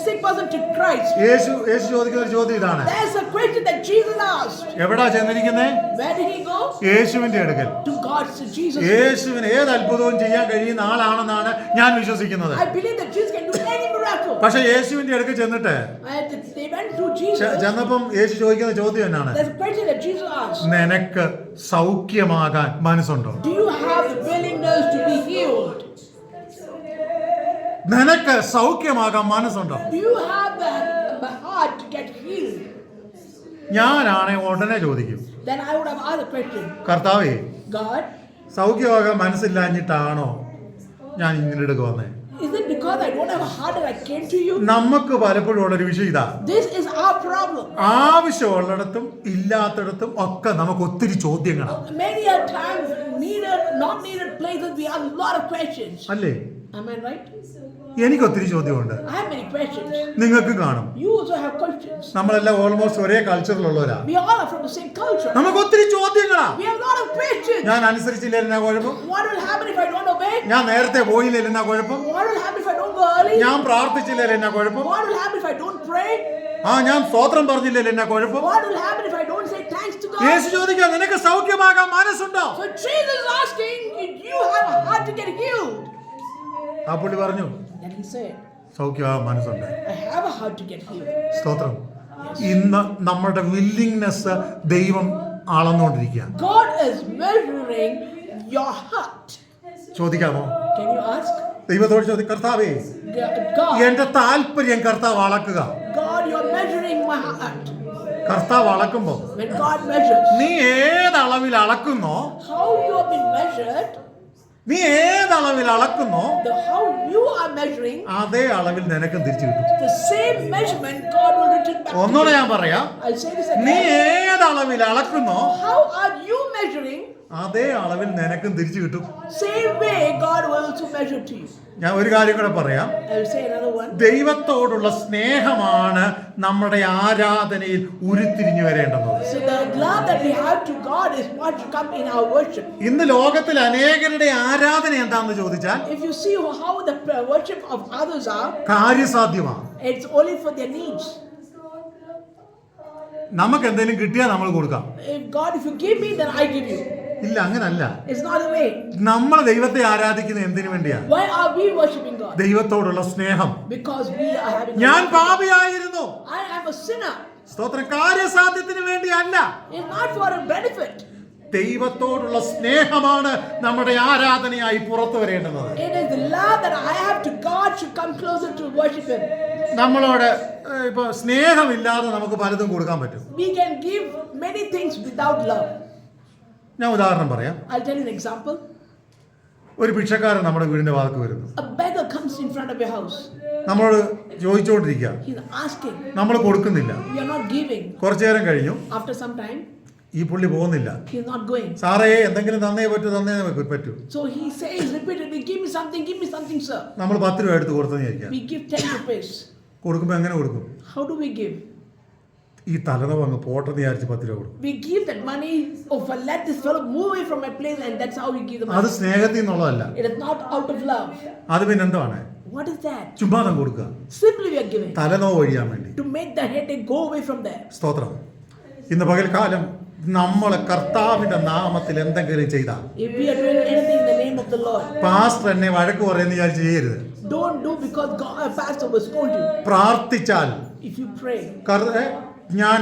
Speaker 2: sick person to Christ,
Speaker 1: യേശു ചോദിക്കുന്ന ഒരു ചോദ്യം ഇതാണ്:
Speaker 2: there's a question that Jesus asked.
Speaker 1: എവിടാ ചെന്നിരിക്കുന്നേ?
Speaker 2: Where did he go?
Speaker 1: യേശുവിന്റെ അടുക്കൽ.
Speaker 2: To God, to Jesus.
Speaker 1: യേശുവിന് ഏത് അത്ഭുതവും ചെയ്യാൻ കഴിയുന്ന ആളാണെന്നാണ് ഞാൻ വിശ്വസിക്കുന്നത്.
Speaker 2: I believe that Jesus can do any miracle.
Speaker 1: പക്ഷെ യേശുവിന്റെ അടുക്കൽ ചെന്നിട്ട്
Speaker 2: And they went to Jesus.
Speaker 1: ചെന്നപ്പം യേശു ചോദിക്കുന്ന ചോദ്യം എന്നാണ്?
Speaker 2: There's a question that Jesus asked.
Speaker 1: നിനക്ക് സൗഖ്യമാകാൻ മനസ്സുണ്ടോ?
Speaker 2: Do you have the willingness to be healed?
Speaker 1: നിനക്ക് സൗഖ്യമാകാൻ മനസ്സുണ്ടോ?
Speaker 2: Do you have the heart to get healed?
Speaker 1: ഞാനാണെ ഉടനെ ചോദിക്കും,
Speaker 2: Then I would have asked the question,
Speaker 1: കർത്താവേ,
Speaker 2: God,
Speaker 1: സൗഖ്യമാകാൻ മനസ്സില്ലാഞ്ഞിട്ടാണോ ഞാൻ ഇങ്ങോട്ട് വന്നേ?
Speaker 2: is it because I don't have a heart that I came to you?
Speaker 1: നമുക്ക് പലപ്പോഴും ഉള്ളൊരു വിഷയം ഇതാ:
Speaker 2: This is our problem.
Speaker 1: ആവശ്യമുള്ളിടത്തും ഇല്ലാത്തിടത്തും ഒക്കെ നമുക്ക് ഒത്തിരി ചോദ്യങ്ങളാണ്.
Speaker 2: Many a times, needed, not needed places, we have a lot of questions.
Speaker 1: അല്ലേ?
Speaker 2: Am I right?
Speaker 1: എനിക്ക് ഒത്തിരി ചോദ്യമുണ്ട്,
Speaker 2: I have many questions.
Speaker 1: നിങ്ങൾക്ക് കാണും.
Speaker 2: You also have questions.
Speaker 1: നമ്മളെല്ലാം ഓൾമോസ്റ്റ് ഒരേ കൾച്ചറിലുള്ളവരാ.
Speaker 2: We all are from the same culture.
Speaker 1: നമുക്ക് ഒത്തിരി ചോദ്യങ്ങളാ.
Speaker 2: We have a lot of questions.
Speaker 1: ഞാൻ അനുസരിച്ചില്ല എന്നാ കുഴപ്പം?
Speaker 2: What will happen if I don't obey?
Speaker 1: ഞാൻ നേരത്തെ പോയില്ല എന്നാ കുഴപ്പം?
Speaker 2: What will happen if I don't go early?
Speaker 1: ഞാൻ പ്രാർത്ഥിച്ചില്ല എന്നാ കുഴപ്പം?
Speaker 2: What will happen if I don't pray?
Speaker 1: ഞാൻ സ്തോത്രം പറഞ്ഞില്ല എന്നാ കുഴപ്പം?
Speaker 2: What will happen if I don't say thanks to God?
Speaker 1: യേശു ചോദിക്കാം, നിനക്ക് സൗഖ്യമാകാൻ മനസ്സുണ്ടോ?
Speaker 2: So Jesus is asking, do you have a heart to get healed?
Speaker 1: ആ പുള്ളി പറഞ്ഞു,
Speaker 2: Then he said,
Speaker 1: സൗഖ്യമാകാൻ മനസ്സുണ്ട്.
Speaker 2: I have a heart to get healed.
Speaker 1: സ്തോത്രം. ഇന്ന് നമ്മുടെ willingness ദൈവം അളന്നുകൊണ്ടിരിക്കുക.
Speaker 2: God is measuring your heart.
Speaker 1: ചോദിക്കാമോ?
Speaker 2: Can you ask?
Speaker 1: ദൈവത്തോട് കർത്താവേ,
Speaker 2: God,
Speaker 1: എന്റെ താല്പര്യം കർത്താവ് അളക്കുക.
Speaker 2: God, you're measuring my heart.
Speaker 1: കർത്താവ് അളക്കുമ്പോ
Speaker 2: When God measures,
Speaker 1: നീ ഏതളവിൽ അളക്കുന്നോ,
Speaker 2: how you have been measured,
Speaker 1: നീ ഏതളവിൽ അളക്കുന്നോ,
Speaker 2: how you are measuring,
Speaker 1: അതേ അളവിൽ നിനക്കും തിരിച്ചു കിട്ടും.
Speaker 2: the same measurement God will return back to
Speaker 1: ഒന്നുകൂടെ
Speaker 2: you.
Speaker 1: ഞാൻ പറയാം,
Speaker 2: I'll say this
Speaker 1: നീ
Speaker 2: again.
Speaker 1: ഏതളവിൽ അളക്കുന്നോ,
Speaker 2: How are you measuring?
Speaker 1: അതേ അളവിൽ നിനക്കും തിരിച്ചു കിട്ടും.
Speaker 2: Same way God will also measure to you.
Speaker 1: ഞാൻ ഒരു കാര്യം കൂടെ പറയാം.
Speaker 2: I'll say another one.
Speaker 1: ദൈവത്തോടുള്ള സ്നേഹമാണ് നമ്മുടെ ആരാധനയിൽ ഉരുത്തിരിഞ്ഞു വരേണ്ടത്.
Speaker 2: So the love that we have to God is what should come in our worship.
Speaker 1: ഇന്ന് ലോകത്തിൽ അനേകരുടെ ആരാധന എന്താണെന്ന് ചോദിച്ചാൽ
Speaker 2: If you see how the worship of others are,
Speaker 1: കാര്യസാധ്യമാണ്.
Speaker 2: it's only for their needs.
Speaker 1: നമുക്ക് എന്തെങ്കിലും കിട്ടിയാൽ നമ്മൾ കൊടുക്കാം.
Speaker 2: If God, if you give me, then I give you.
Speaker 1: ഇല്ല, അങ്ങനല്ല.
Speaker 2: It's not the way.
Speaker 1: നമ്മൾ ദൈവത്തെ ആരാധിക്കുന്നത് എന്തിനു വേണ്ടിയാ?
Speaker 2: Why are we worshiping God?
Speaker 1: ദൈവത്തോടുള്ള സ്നേഹം.
Speaker 2: Because we are having.
Speaker 1: ഞാൻ പാപിയായിരുന്നു.
Speaker 2: I am a sinner.
Speaker 1: സ്തോത്രം. കാര്യസാധ്യത്തിന് വേണ്ടിയല്ല,
Speaker 2: It's not for a benefit.
Speaker 1: ദൈവത്തോടുള്ള സ്നേഹമാണ് നമ്മുടെ ആരാധനയായി പുറത്തു വരേണ്ടത്.
Speaker 2: It is the love that I have to God should come closer to worship Him.
Speaker 1: നമ്മളോട് ഇപ്പൊ സ്നേഹമില്ലാതെ നമുക്ക് പലതും കൊടുക്കാൻ പറ്റും.
Speaker 2: We can give many things without love.
Speaker 1: ഞാൻ ഉദാഹരണം പറയാം.
Speaker 2: I'll tell you an example.
Speaker 1: ഒരു ഭിക്ഷക്കാരൻ നമ്മുടെ വീടിന്റെ വാതിൽക്ക് വരുന്നു.
Speaker 2: A beggar comes in front of your house.
Speaker 1: നമ്മളോട് ചോദിച്ചുകൊണ്ടിരിക്കുക,
Speaker 2: He's asking.
Speaker 1: നമ്മൾ കൊടുക്കുന്നില്ല.
Speaker 2: We are not giving.
Speaker 1: കുറച്ചു നേരം കഴിഞ്ഞു,
Speaker 2: After some time,
Speaker 1: ഈ പുള്ളി പോകുന്നില്ല.
Speaker 2: he's not going.
Speaker 1: സാറേ, എന്തെങ്കിലും തന്നേ പറ്റൂ.
Speaker 2: So he says repeatedly, give me something, sir.
Speaker 1: നമ്മൾ 10 രൂപ എടുത്ത് കൊടുത്തെന്ന് വിചാരിക്കാം.
Speaker 2: We give 10 rupees.
Speaker 1: കൊടുക്കുമ്പോൾ എങ്ങനെ കൊടുക്കും?
Speaker 2: How do we give?
Speaker 1: ഈ തലനവ് അങ്ങ് പോട്ടെന്ന് വിചാരിച്ച് 10 രൂപ കൊടുക്കും.
Speaker 2: We give that money, let this fellow move away from my place, and that's how we give the
Speaker 1: അത്
Speaker 2: money.
Speaker 1: സ്നേഹത്തിൽ നിന്നുള്ളതല്ല.
Speaker 2: It is not out of love.
Speaker 1: അത് പിന്നെ എന്താണ്?
Speaker 2: What is that?
Speaker 1: ചുമ്മാതം കൊടുക്കുക,
Speaker 2: Simply we are giving
Speaker 1: തലനോവ് ഒഴിയാൻ വേണ്ടി.
Speaker 2: to make the headache go away from there.
Speaker 1: സ്തോത്രം. ഇന്ന് പകൽക്കാലം നമ്മൾ കർത്താവിന്റെ നാമത്തിൽ എന്തെങ്കിലും ചെയ്താൽ,
Speaker 2: If we are doing anything in the name of the Lord,
Speaker 1: pastor എന്നെ വഴക്ക് പറയുന്ന വിചാരിച്ച് ചെയ്യരുത്.
Speaker 2: don't do because God, a pastor will scold you.
Speaker 1: പ്രാർത്ഥിച്ചാൽ,
Speaker 2: If you pray,
Speaker 1: ഞാൻ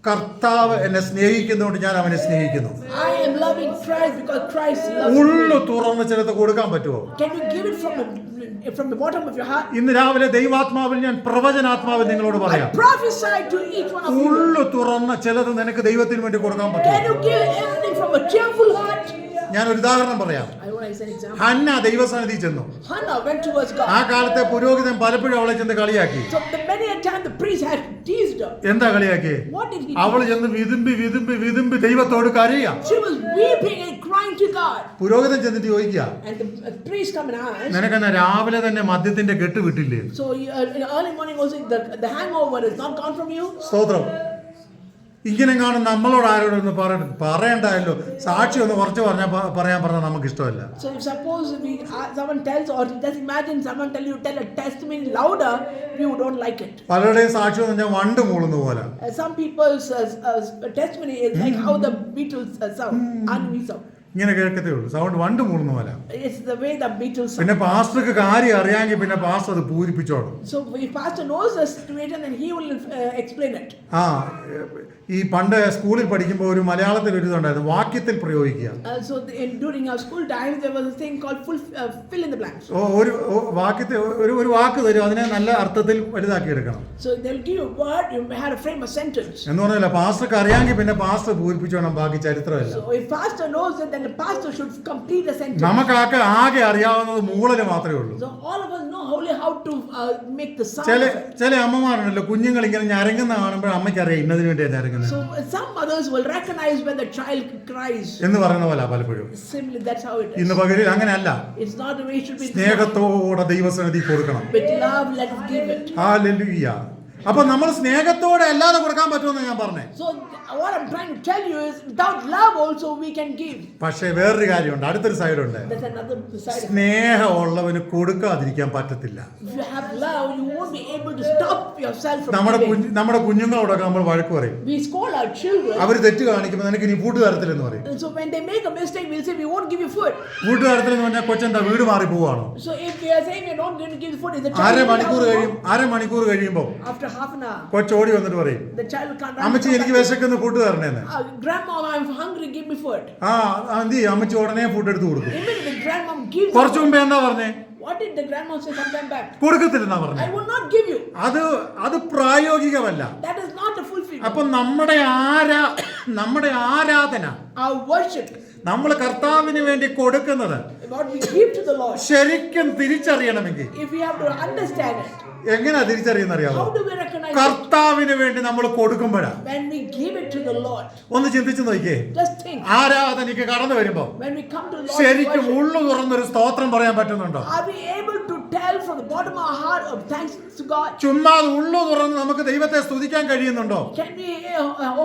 Speaker 1: കർത്താവ് എന്നെ സ്നേഹിക്കുന്നതുകൊണ്ട് ഞാൻ അവനെ സ്നേഹിക്കുന്നു.
Speaker 2: I am loving Christ because Christ loves
Speaker 1: ഉള്ളു
Speaker 2: me.
Speaker 1: തുറന്ന് ചിലത് കൊടുക്കാൻ പറ്റുമോ?
Speaker 2: Can you give it from the bottom of your heart?
Speaker 1: ഇന്ന് രാവിലെ ദൈവാത്മാവിൽ ഞാൻ പ്രവചനാത്മാവിൽ നിങ്ങളോട്
Speaker 2: I
Speaker 1: പറയാം,
Speaker 2: prophesy to each one of you.
Speaker 1: ഉള്ളു തുറന്ന് ചിലത് നിനക്ക് ദൈവത്തിന് വേണ്ടി കൊടുക്കാൻ പറ്റുമോ?
Speaker 2: Can you give everything from a cheerful heart?
Speaker 1: ഞാൻ ഒരു ഉദാഹരണം പറയാം.
Speaker 2: I want to say an example.
Speaker 1: Hannah ദൈവസന്നിധി ചെന്നു.
Speaker 2: Hannah went towards
Speaker 1: ആ
Speaker 2: God.
Speaker 1: കാലത്തെ പുരോഹിതൻ പലപ്പോഴും അവളെ ചെന്ന് കളിയാക്കി.
Speaker 2: So many a time the priest had teased her.
Speaker 1: എന്താ കളിയാക്കി?
Speaker 2: What did he
Speaker 1: അവൾ
Speaker 2: do?
Speaker 1: ചെന്ന് വിതുമ്പി ദൈവത്തോട് കരയാ.
Speaker 2: She was weeping and crying crying to God.
Speaker 1: പുരോഹിതൻ ചെന്നിട്ട് ചോദിക്കുക,
Speaker 2: And the priest come and ask.
Speaker 1: നിനക്കെന്നാ രാവിലെ തന്നെ മദ്യത്തിന്റെ കെട്ട് വിട്ടില്ലേ?
Speaker 2: So in early morning also the hangover is not gone from you.
Speaker 1: സ്തോത്രം. ഇങ്ങനെ കാണും നമ്മളോട് ആരോടൊന്ന് പറയണ്ടായല്ലോ, സാക്ഷി ഒന്ന് കുറച്ച് പറയാൻ പറഞ്ഞാൽ നമുക്ക് ഇഷ്ടമല്ല.
Speaker 2: So if suppose someone tells, or just imagine someone tell a testimony louder, we don't like it.
Speaker 1: പലരുടെയും സാക്ഷി എന്ന് പറഞ്ഞാൽ വണ്ട് മൂളുന്ന പോലെ.
Speaker 2: Some people's testimony is like how the Beatles sound, enemy sound.
Speaker 1: ഇങ്ങനെ കേൾക്കത്തേ ഉള്ളൂ, സൗണ്ട് വണ്ട് മൂളുന്ന പോലെ.
Speaker 2: It's the way the Beatles sound.
Speaker 1: പിന്നെ പാസ്റ്റർക്ക് കാര്യം അറിയാമെങ്കിൽ പിന്നെ പാസ്റ്റർ അത് പൂരിപ്പിച്ചോളും.
Speaker 2: So if pastor knows the situation, then he will explain it.
Speaker 1: ഈ പണ്ട് സ്കൂളിൽ പഠിക്കുമ്പോൾ ഒരു മലയാളത്തിൽ ഒരു ഇതുണ്ടായിരുന്നു, വാക്യത്തിൽ പ്രയോഗിക്കുക.
Speaker 2: So during our school times there was a thing called fill in the blanks.
Speaker 1: ഒരു വാക്യത്തിൽ ഒരു വാക്ക് തരും, അതിനെ നല്ല അർത്ഥത്തിൽ വലുതാക്കി എടുക്കണം.
Speaker 2: So they'll give you a word, you have to frame a sentence.
Speaker 1: എന്ന് പറഞ്ഞാൽ പാസ്റ്റർക്ക് അറിയാമെങ്കിൽ പിന്നെ പാസ്റ്റർ പൂരിപ്പിച്ചോണം, ബാക്കി ചരിത്രമല്ല.
Speaker 2: So if pastor knows it, then the pastor should complete the sentence.
Speaker 1: നമുക്കാകെ ആകെ അറിയാവുന്നത് മൂളല് മാത്രമേ ഉള്ളൂ.
Speaker 2: So all of us know only how to make the sound.
Speaker 1: ചില അമ്മമാരുണ്ടല്ലോ, കുഞ്ഞുങ്ങൾ ഇങ്ങനെ ഞരങ്ങുന്ന കാണുമ്പോൾ അമ്മയ്ക്ക് അറിയാം ഇന്നതിന് വേണ്ടിയാണ് ഞരങ്ങുന്നത്.
Speaker 2: So some mothers will recognize when the child cries.
Speaker 1: എന്ന് പറയുന്ന പോലെ പലപ്പോഴും.
Speaker 2: Simply that's how it is.
Speaker 1: ഇന്ന് പകലിൽ അങ്ങനെയല്ല.
Speaker 2: It's not the way it should be.
Speaker 1: സ്നേഹത്തോടെ ദൈവസന്നിധി കൊടുക്കണം.
Speaker 2: With love, let us give it.
Speaker 1: Hallelujah. അപ്പൊ നമ്മൾ സ്നേഹത്തോടെ അല്ലാതെ കൊടുക്കാൻ പറ്റുമെന്ന് ഞാൻ പറഞ്ഞേ.
Speaker 2: So what I'm trying to tell you is without love also we can give.
Speaker 1: പക്ഷേ വേറൊരു കാര്യമുണ്ട്, അടുത്തൊരു സൈഡുണ്ട്.
Speaker 2: There's another side.
Speaker 1: സ്നേഹമുള്ളവന് കൊടുക്കാതിരിക്കാൻ പറ്റത്തില്ല.
Speaker 2: If you have love, you won't be able to stop yourself from giving.
Speaker 1: നമ്മുടെ കുഞ്ഞുങ്ങളോടൊക്കെ നമ്മൾ വഴക്ക് പറയും.
Speaker 2: We scold our children.
Speaker 1: അവർ തെറ്റ് കാണിക്കുമ്പോൾ നിനക്ക് ഇനി ഫുഡ് തരത്തില്ലെന്ന് പറയും.
Speaker 2: And so when they make a mistake, we'll say we won't give you food.
Speaker 1: Food തരത്തില്ലെന്ന് പറഞ്ഞാൽ കൊച്ചെന്താ വീട് മാറി പോവാണോ?
Speaker 2: So if we are saying we're not going to give food, is the child
Speaker 1: അരമണിക്കൂർ കഴിയുമ്പോൾ
Speaker 2: after half an hour
Speaker 1: കൊച്ചോടി വന്നിട്ട് പറയും,
Speaker 2: the child will come.
Speaker 1: അമ്മച്ചി എനിക്ക് വിശക്കുന്ന food തരണേന്ന്.
Speaker 2: Grandma, I'm hungry, give me food.
Speaker 1: എന്ത് ചെയ്യും, അമ്മച്ചി ഉടനെ ഫുഡ് എടുത്ത് കൊടുക്കും.
Speaker 2: Immediately grandma gives.
Speaker 1: കുറച്ചു മുമ്പേ എന്താ പറഞ്ഞേ?
Speaker 2: What did the grandma say sometime back?
Speaker 1: കൊടുക്കത്തില്ലെന്നാ പറഞ്ഞേ.
Speaker 2: I will not give you.
Speaker 1: അത് പ്രായോഗികമല്ല.
Speaker 2: That is not the fulfillment.
Speaker 1: അപ്പൊ നമ്മുടെ ആരാധന,
Speaker 2: Our worship,
Speaker 1: നമ്മൾ കർത്താവിന് വേണ്ടി കൊടുക്കുന്നത്
Speaker 2: what we give to the Lord,
Speaker 1: ശരിക്കും തിരിച്ചറിയണമെങ്കിൽ
Speaker 2: if we have to understand it,
Speaker 1: എങ്ങനെയാ തിരിച്ചറിയുന്ന അറിയാമോ?
Speaker 2: how do we recognize it?
Speaker 1: കർത്താവിന് വേണ്ടി നമ്മൾ കൊടുക്കുമ്പോഴാ.
Speaker 2: When we give it to the Lord.
Speaker 1: ഒന്ന് ചിന്തിച്ചു നോക്കിയേ,
Speaker 2: Just think.
Speaker 1: ആരാധനയ്ക്ക് കടന്നു വരുമ്പോ
Speaker 2: When we come to the Lord,
Speaker 1: ശരിക്കും ഉള്ളു തുറന്നൊരു സ്തോത്രം പറയാൻ പറ്റുന്നുണ്ടോ?
Speaker 2: are we able to tell from the bottom of our heart of thanks to God?
Speaker 1: ചുമ്മാ ഉള്ളു തുറന്ന് നമുക്ക് ദൈവത്തെ സ്തുതിക്കാൻ കഴിയുന്നുണ്ടോ?
Speaker 2: Can we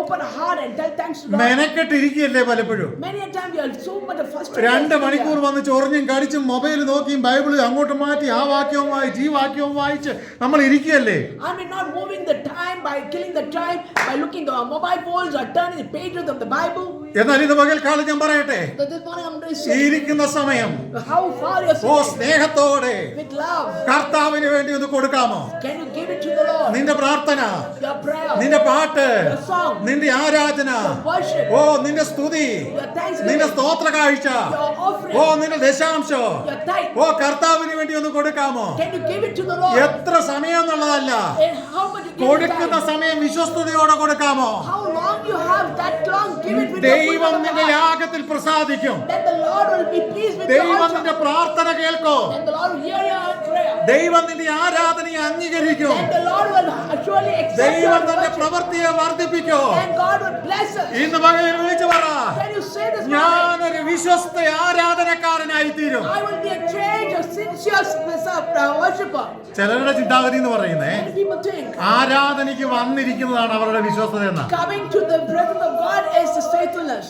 Speaker 2: open our heart and tell thanks to God?
Speaker 1: മെനക്കെട്ടിരിക്കുകയല്ലേ പലപ്പോഴും.
Speaker 2: Many a time we are so much frustrated.
Speaker 1: 2 മണിക്കൂർ വന്ന് ചൊറിഞ്ഞും കടിച്ചും മൊബൈൽ നോക്കിയും ബൈബിൾ അങ്ങോട്ട് മാറ്റി ആ വാക്യവും വായിച്ച് ഈ വാക്യവും വായിച്ച് നമ്മൾ ഇരിക്കുകയല്ലേ.
Speaker 2: I mean, not moving the time by killing the time by looking at our mobile phones or turning the pages of the Bible.
Speaker 1: എന്നാൽ ഇത് പകൽക്കാലം ഞാൻ പറയട്ടെ,
Speaker 2: So this morning I'm going to say,
Speaker 1: ഇരിക്കുന്ന സമയം
Speaker 2: how far you're
Speaker 1: സ്നേഹത്തോടെ
Speaker 2: with love.
Speaker 1: കർത്താവിന് വേണ്ടി ഒന്ന് കൊടുക്കാമോ?
Speaker 2: Can you give it to the Lord?
Speaker 1: നിന്റെ പ്രാർത്ഥന,
Speaker 2: Your prayer,
Speaker 1: നിന്റെ പാട്ട്,
Speaker 2: your song,
Speaker 1: നിന്റെ ആരാധന,
Speaker 2: your worship,
Speaker 1: നിന്റെ സ്തുതി,
Speaker 2: your thanksgiving,
Speaker 1: നിന്റെ സ്തോത്ര കാഴ്ച,
Speaker 2: your offering,
Speaker 1: നിന്റെ ദശാംശം,
Speaker 2: your tithe.
Speaker 1: കർത്താവിന് വേണ്ടി ഒന്ന് കൊടുക്കാമോ?
Speaker 2: Can you give it to the Lord?
Speaker 1: എത്ര സമയം എന്നുള്ളതല്ല,
Speaker 2: And how much you give it
Speaker 1: കൊടുക്കുന്ന
Speaker 2: time?
Speaker 1: സമയം വിശ്വസ്തയോടെ കൊടുക്കാമോ?
Speaker 2: How long you have that long, give it with the
Speaker 1: ദൈവം
Speaker 2: full of
Speaker 1: നിന്റെ
Speaker 2: the heart.
Speaker 1: യാഗത്തിൽ പ്രസാദിക്കും.
Speaker 2: Then the Lord will be pleased with your
Speaker 1: ദൈവം
Speaker 2: altar.
Speaker 1: നിന്റെ പ്രാർത്ഥന കേൾക്കും.
Speaker 2: Then the Lord will hear your prayer.
Speaker 1: ദൈവം നിന്റെ ആരാധനയെ അംഗീകരിക്കും.
Speaker 2: Then the Lord will surely accept your
Speaker 1: ദൈവം തന്റെ
Speaker 2: worship.
Speaker 1: പ്രവൃത്തിയെ വർദ്ധിപ്പിക്കും.
Speaker 2: Then God will bless us.
Speaker 1: ഇന്ന് പകൽ വിളിച്ചു പറ,
Speaker 2: Can you say this morning?
Speaker 1: ഞാനൊരു വിശ്വസ്ത ആരാധനക്കാരനായി തീരും.
Speaker 2: I will be a change of sincere worshipper.
Speaker 1: ചിലരുടെ ചിന്താഗതി എന്ന് പറയുന്നേ,
Speaker 2: Many people think
Speaker 1: ആരാധനയ്ക്ക് വന്നിരിക്കുന്നതാണ് അവരുടെ വിശ്വസ്തത എന്ന.
Speaker 2: coming to the presence of God is the faithfulness.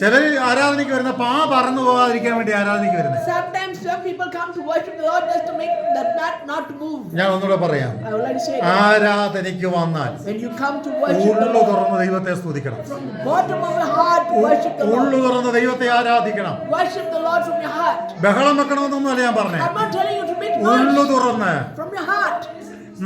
Speaker 1: ചിലർ ആരാധനയ്ക്ക് വരുന്ന പറന്നു പോകാതിരിക്കാൻ വേണ്ടി ആരാധനയ്ക്ക് വരുന്നത്.
Speaker 2: Sometimes some people come to worship the Lord just to make that mat not to move.
Speaker 1: ഞാൻ ഒന്നുകൂടെ പറയാം,
Speaker 2: I would like to say it.
Speaker 1: ആരാധനയ്ക്ക് വന്നാൽ
Speaker 2: When you come to worship the
Speaker 1: ഉള്ളു
Speaker 2: Lord,
Speaker 1: തുറന്ന് ദൈവത്തെ സ്തുതിക്കണം.
Speaker 2: from the bottom of your heart, worship the
Speaker 1: ഉള്ളു
Speaker 2: Lord.
Speaker 1: തുറന്ന് ദൈവത്തെ ആരാധിക്കണം.
Speaker 2: Worship the Lord from your heart.
Speaker 1: ബഹളം വെക്കണമെന്നൊന്നുമല്ല ഞാൻ പറഞ്ഞേ,
Speaker 2: I'm not telling you to make
Speaker 1: ഉള്ളു
Speaker 2: noise.
Speaker 1: തുറന്ന്
Speaker 2: From your heart.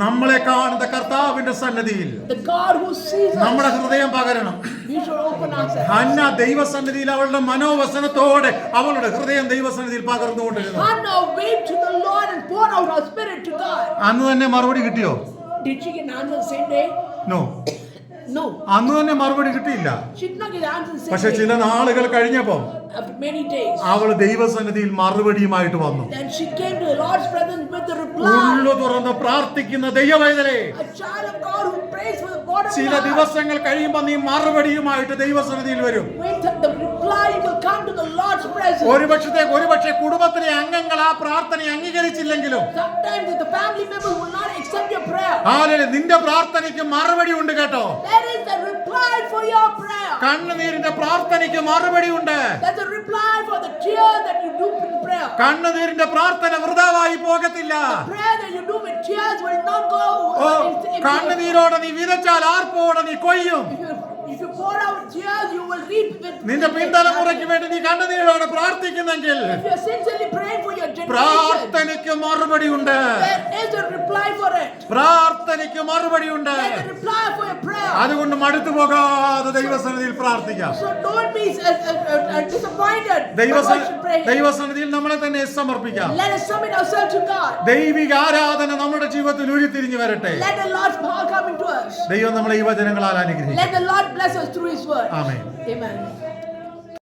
Speaker 1: നമ്മളെ കാണുന്ന കർത്താവിന്റെ സന്നിധിയിൽ
Speaker 2: The God who sees us,
Speaker 1: നമ്മുടെ ഹൃദയം പകരണം.
Speaker 2: we should open ourselves.
Speaker 1: Hannah ദൈവസന്നിധിയിൽ അവളുടെ മനോവസനത്തോടെ അവളുടെ ഹൃദയം ദൈവസന്നിധിയിൽ പകർന്നുകൊണ്ടിരുന്നു.
Speaker 2: Hannah waved to the Lord and poured out her spirit to God.
Speaker 1: അന്ന് തന്നെ മറുപടി കിട്ടിയോ?
Speaker 2: Did she get an answer the same day?
Speaker 1: No,
Speaker 2: No.
Speaker 1: അന്ന് തന്നെ മറുപടി കിട്ടിയില്ല.
Speaker 2: She did not get the answer the same
Speaker 1: പക്ഷെ
Speaker 2: day.
Speaker 1: ചില നാളുകൾ കഴിഞ്ഞപ്പോ
Speaker 2: after many days.
Speaker 1: അവൾ ദൈവസന്നിധിയിൽ മറുപടിയുമായിട്ട് വന്നു.
Speaker 2: Then she came to the Lord's presence with the
Speaker 1: ഉള്ളു
Speaker 2: reply.
Speaker 1: തുറന്ന് പ്രാർത്ഥിക്കുന്ന ദൈവവൈതലേ,
Speaker 2: A child of God who prays for the God of
Speaker 1: ചില
Speaker 2: God.
Speaker 1: ദിവസങ്ങൾ കഴിയുമ്പോൾ നീ മറുപടിയുമായിട്ട് ദൈവസന്നിധിയിൽ വരും.
Speaker 2: With the reply, you will come to the Lord's presence.
Speaker 1: ഒരുപക്ഷെ കുടുംബത്തിലെ അംഗങ്ങൾ ആ പ്രാർത്ഥന അംഗീകരിച്ചില്ലെങ്കിലും
Speaker 2: Sometimes the family members will not accept your prayer.
Speaker 1: നിന്റെ പ്രാർത്ഥനയ്ക്ക് മറുപടി ഉണ്ട് കേട്ടോ.
Speaker 2: There is a reply for your prayer.
Speaker 1: കണ്ണുനീരിന്റെ പ്രാർത്ഥനയ്ക്ക് മറുപടി ഉണ്ട്.
Speaker 2: There's a reply for the tears that you do in prayer.
Speaker 1: കണ്ണുനീരിന്റെ പ്രാർത്ഥന വൃഥാവായി പോകത്തില്ല.
Speaker 2: The prayer that you do with tears will not go.
Speaker 1: കണ്ണുനീരോടെ നീ വിതച്ചാൽ ആർപ്പോടെ നീ കൊയ്യും.
Speaker 2: If you pour out tears, you will reap with.
Speaker 1: നിന്റെ പിൻതലമുറയ്ക്ക് വേണ്ടി നീ കണ്ണുനീരോടെ പ്രാർത്ഥിക്കുന്നെങ്കിൽ
Speaker 2: If you are sincerely praying for your generation,
Speaker 1: പ്രാർത്ഥനയ്ക്ക് മറുപടി ഉണ്ട്.
Speaker 2: there is a reply for it.
Speaker 1: പ്രാർത്ഥനയ്ക്ക് മറുപടി ഉണ്ട്.
Speaker 2: There's a reply for your prayer.
Speaker 1: അതുകൊണ്ട് മടുത്തു പോകാതെ ദൈവസന്നിധിയിൽ പ്രാർത്ഥിക്കാം.
Speaker 2: So don't be disappointed.
Speaker 1: ദൈവസന്നിധിയിൽ നമ്മളെ തന്നെ സമർപ്പിക്കാം.
Speaker 2: Let us submit ourselves to God.
Speaker 1: ദൈവിക ആരാധന നമ്മുടെ ജീവിതത്തിൽ ഉരുത്തിരിഞ്ഞു വരട്ടെ.
Speaker 2: Let the Lord's power come into us.
Speaker 1: ദൈവം നമ്മളെ ഈ വചനങ്ങളാൽ അനുഗ്രഹിക്കും.
Speaker 2: Let the Lord bless us through His word.
Speaker 1: Amen.
Speaker 2: Amen.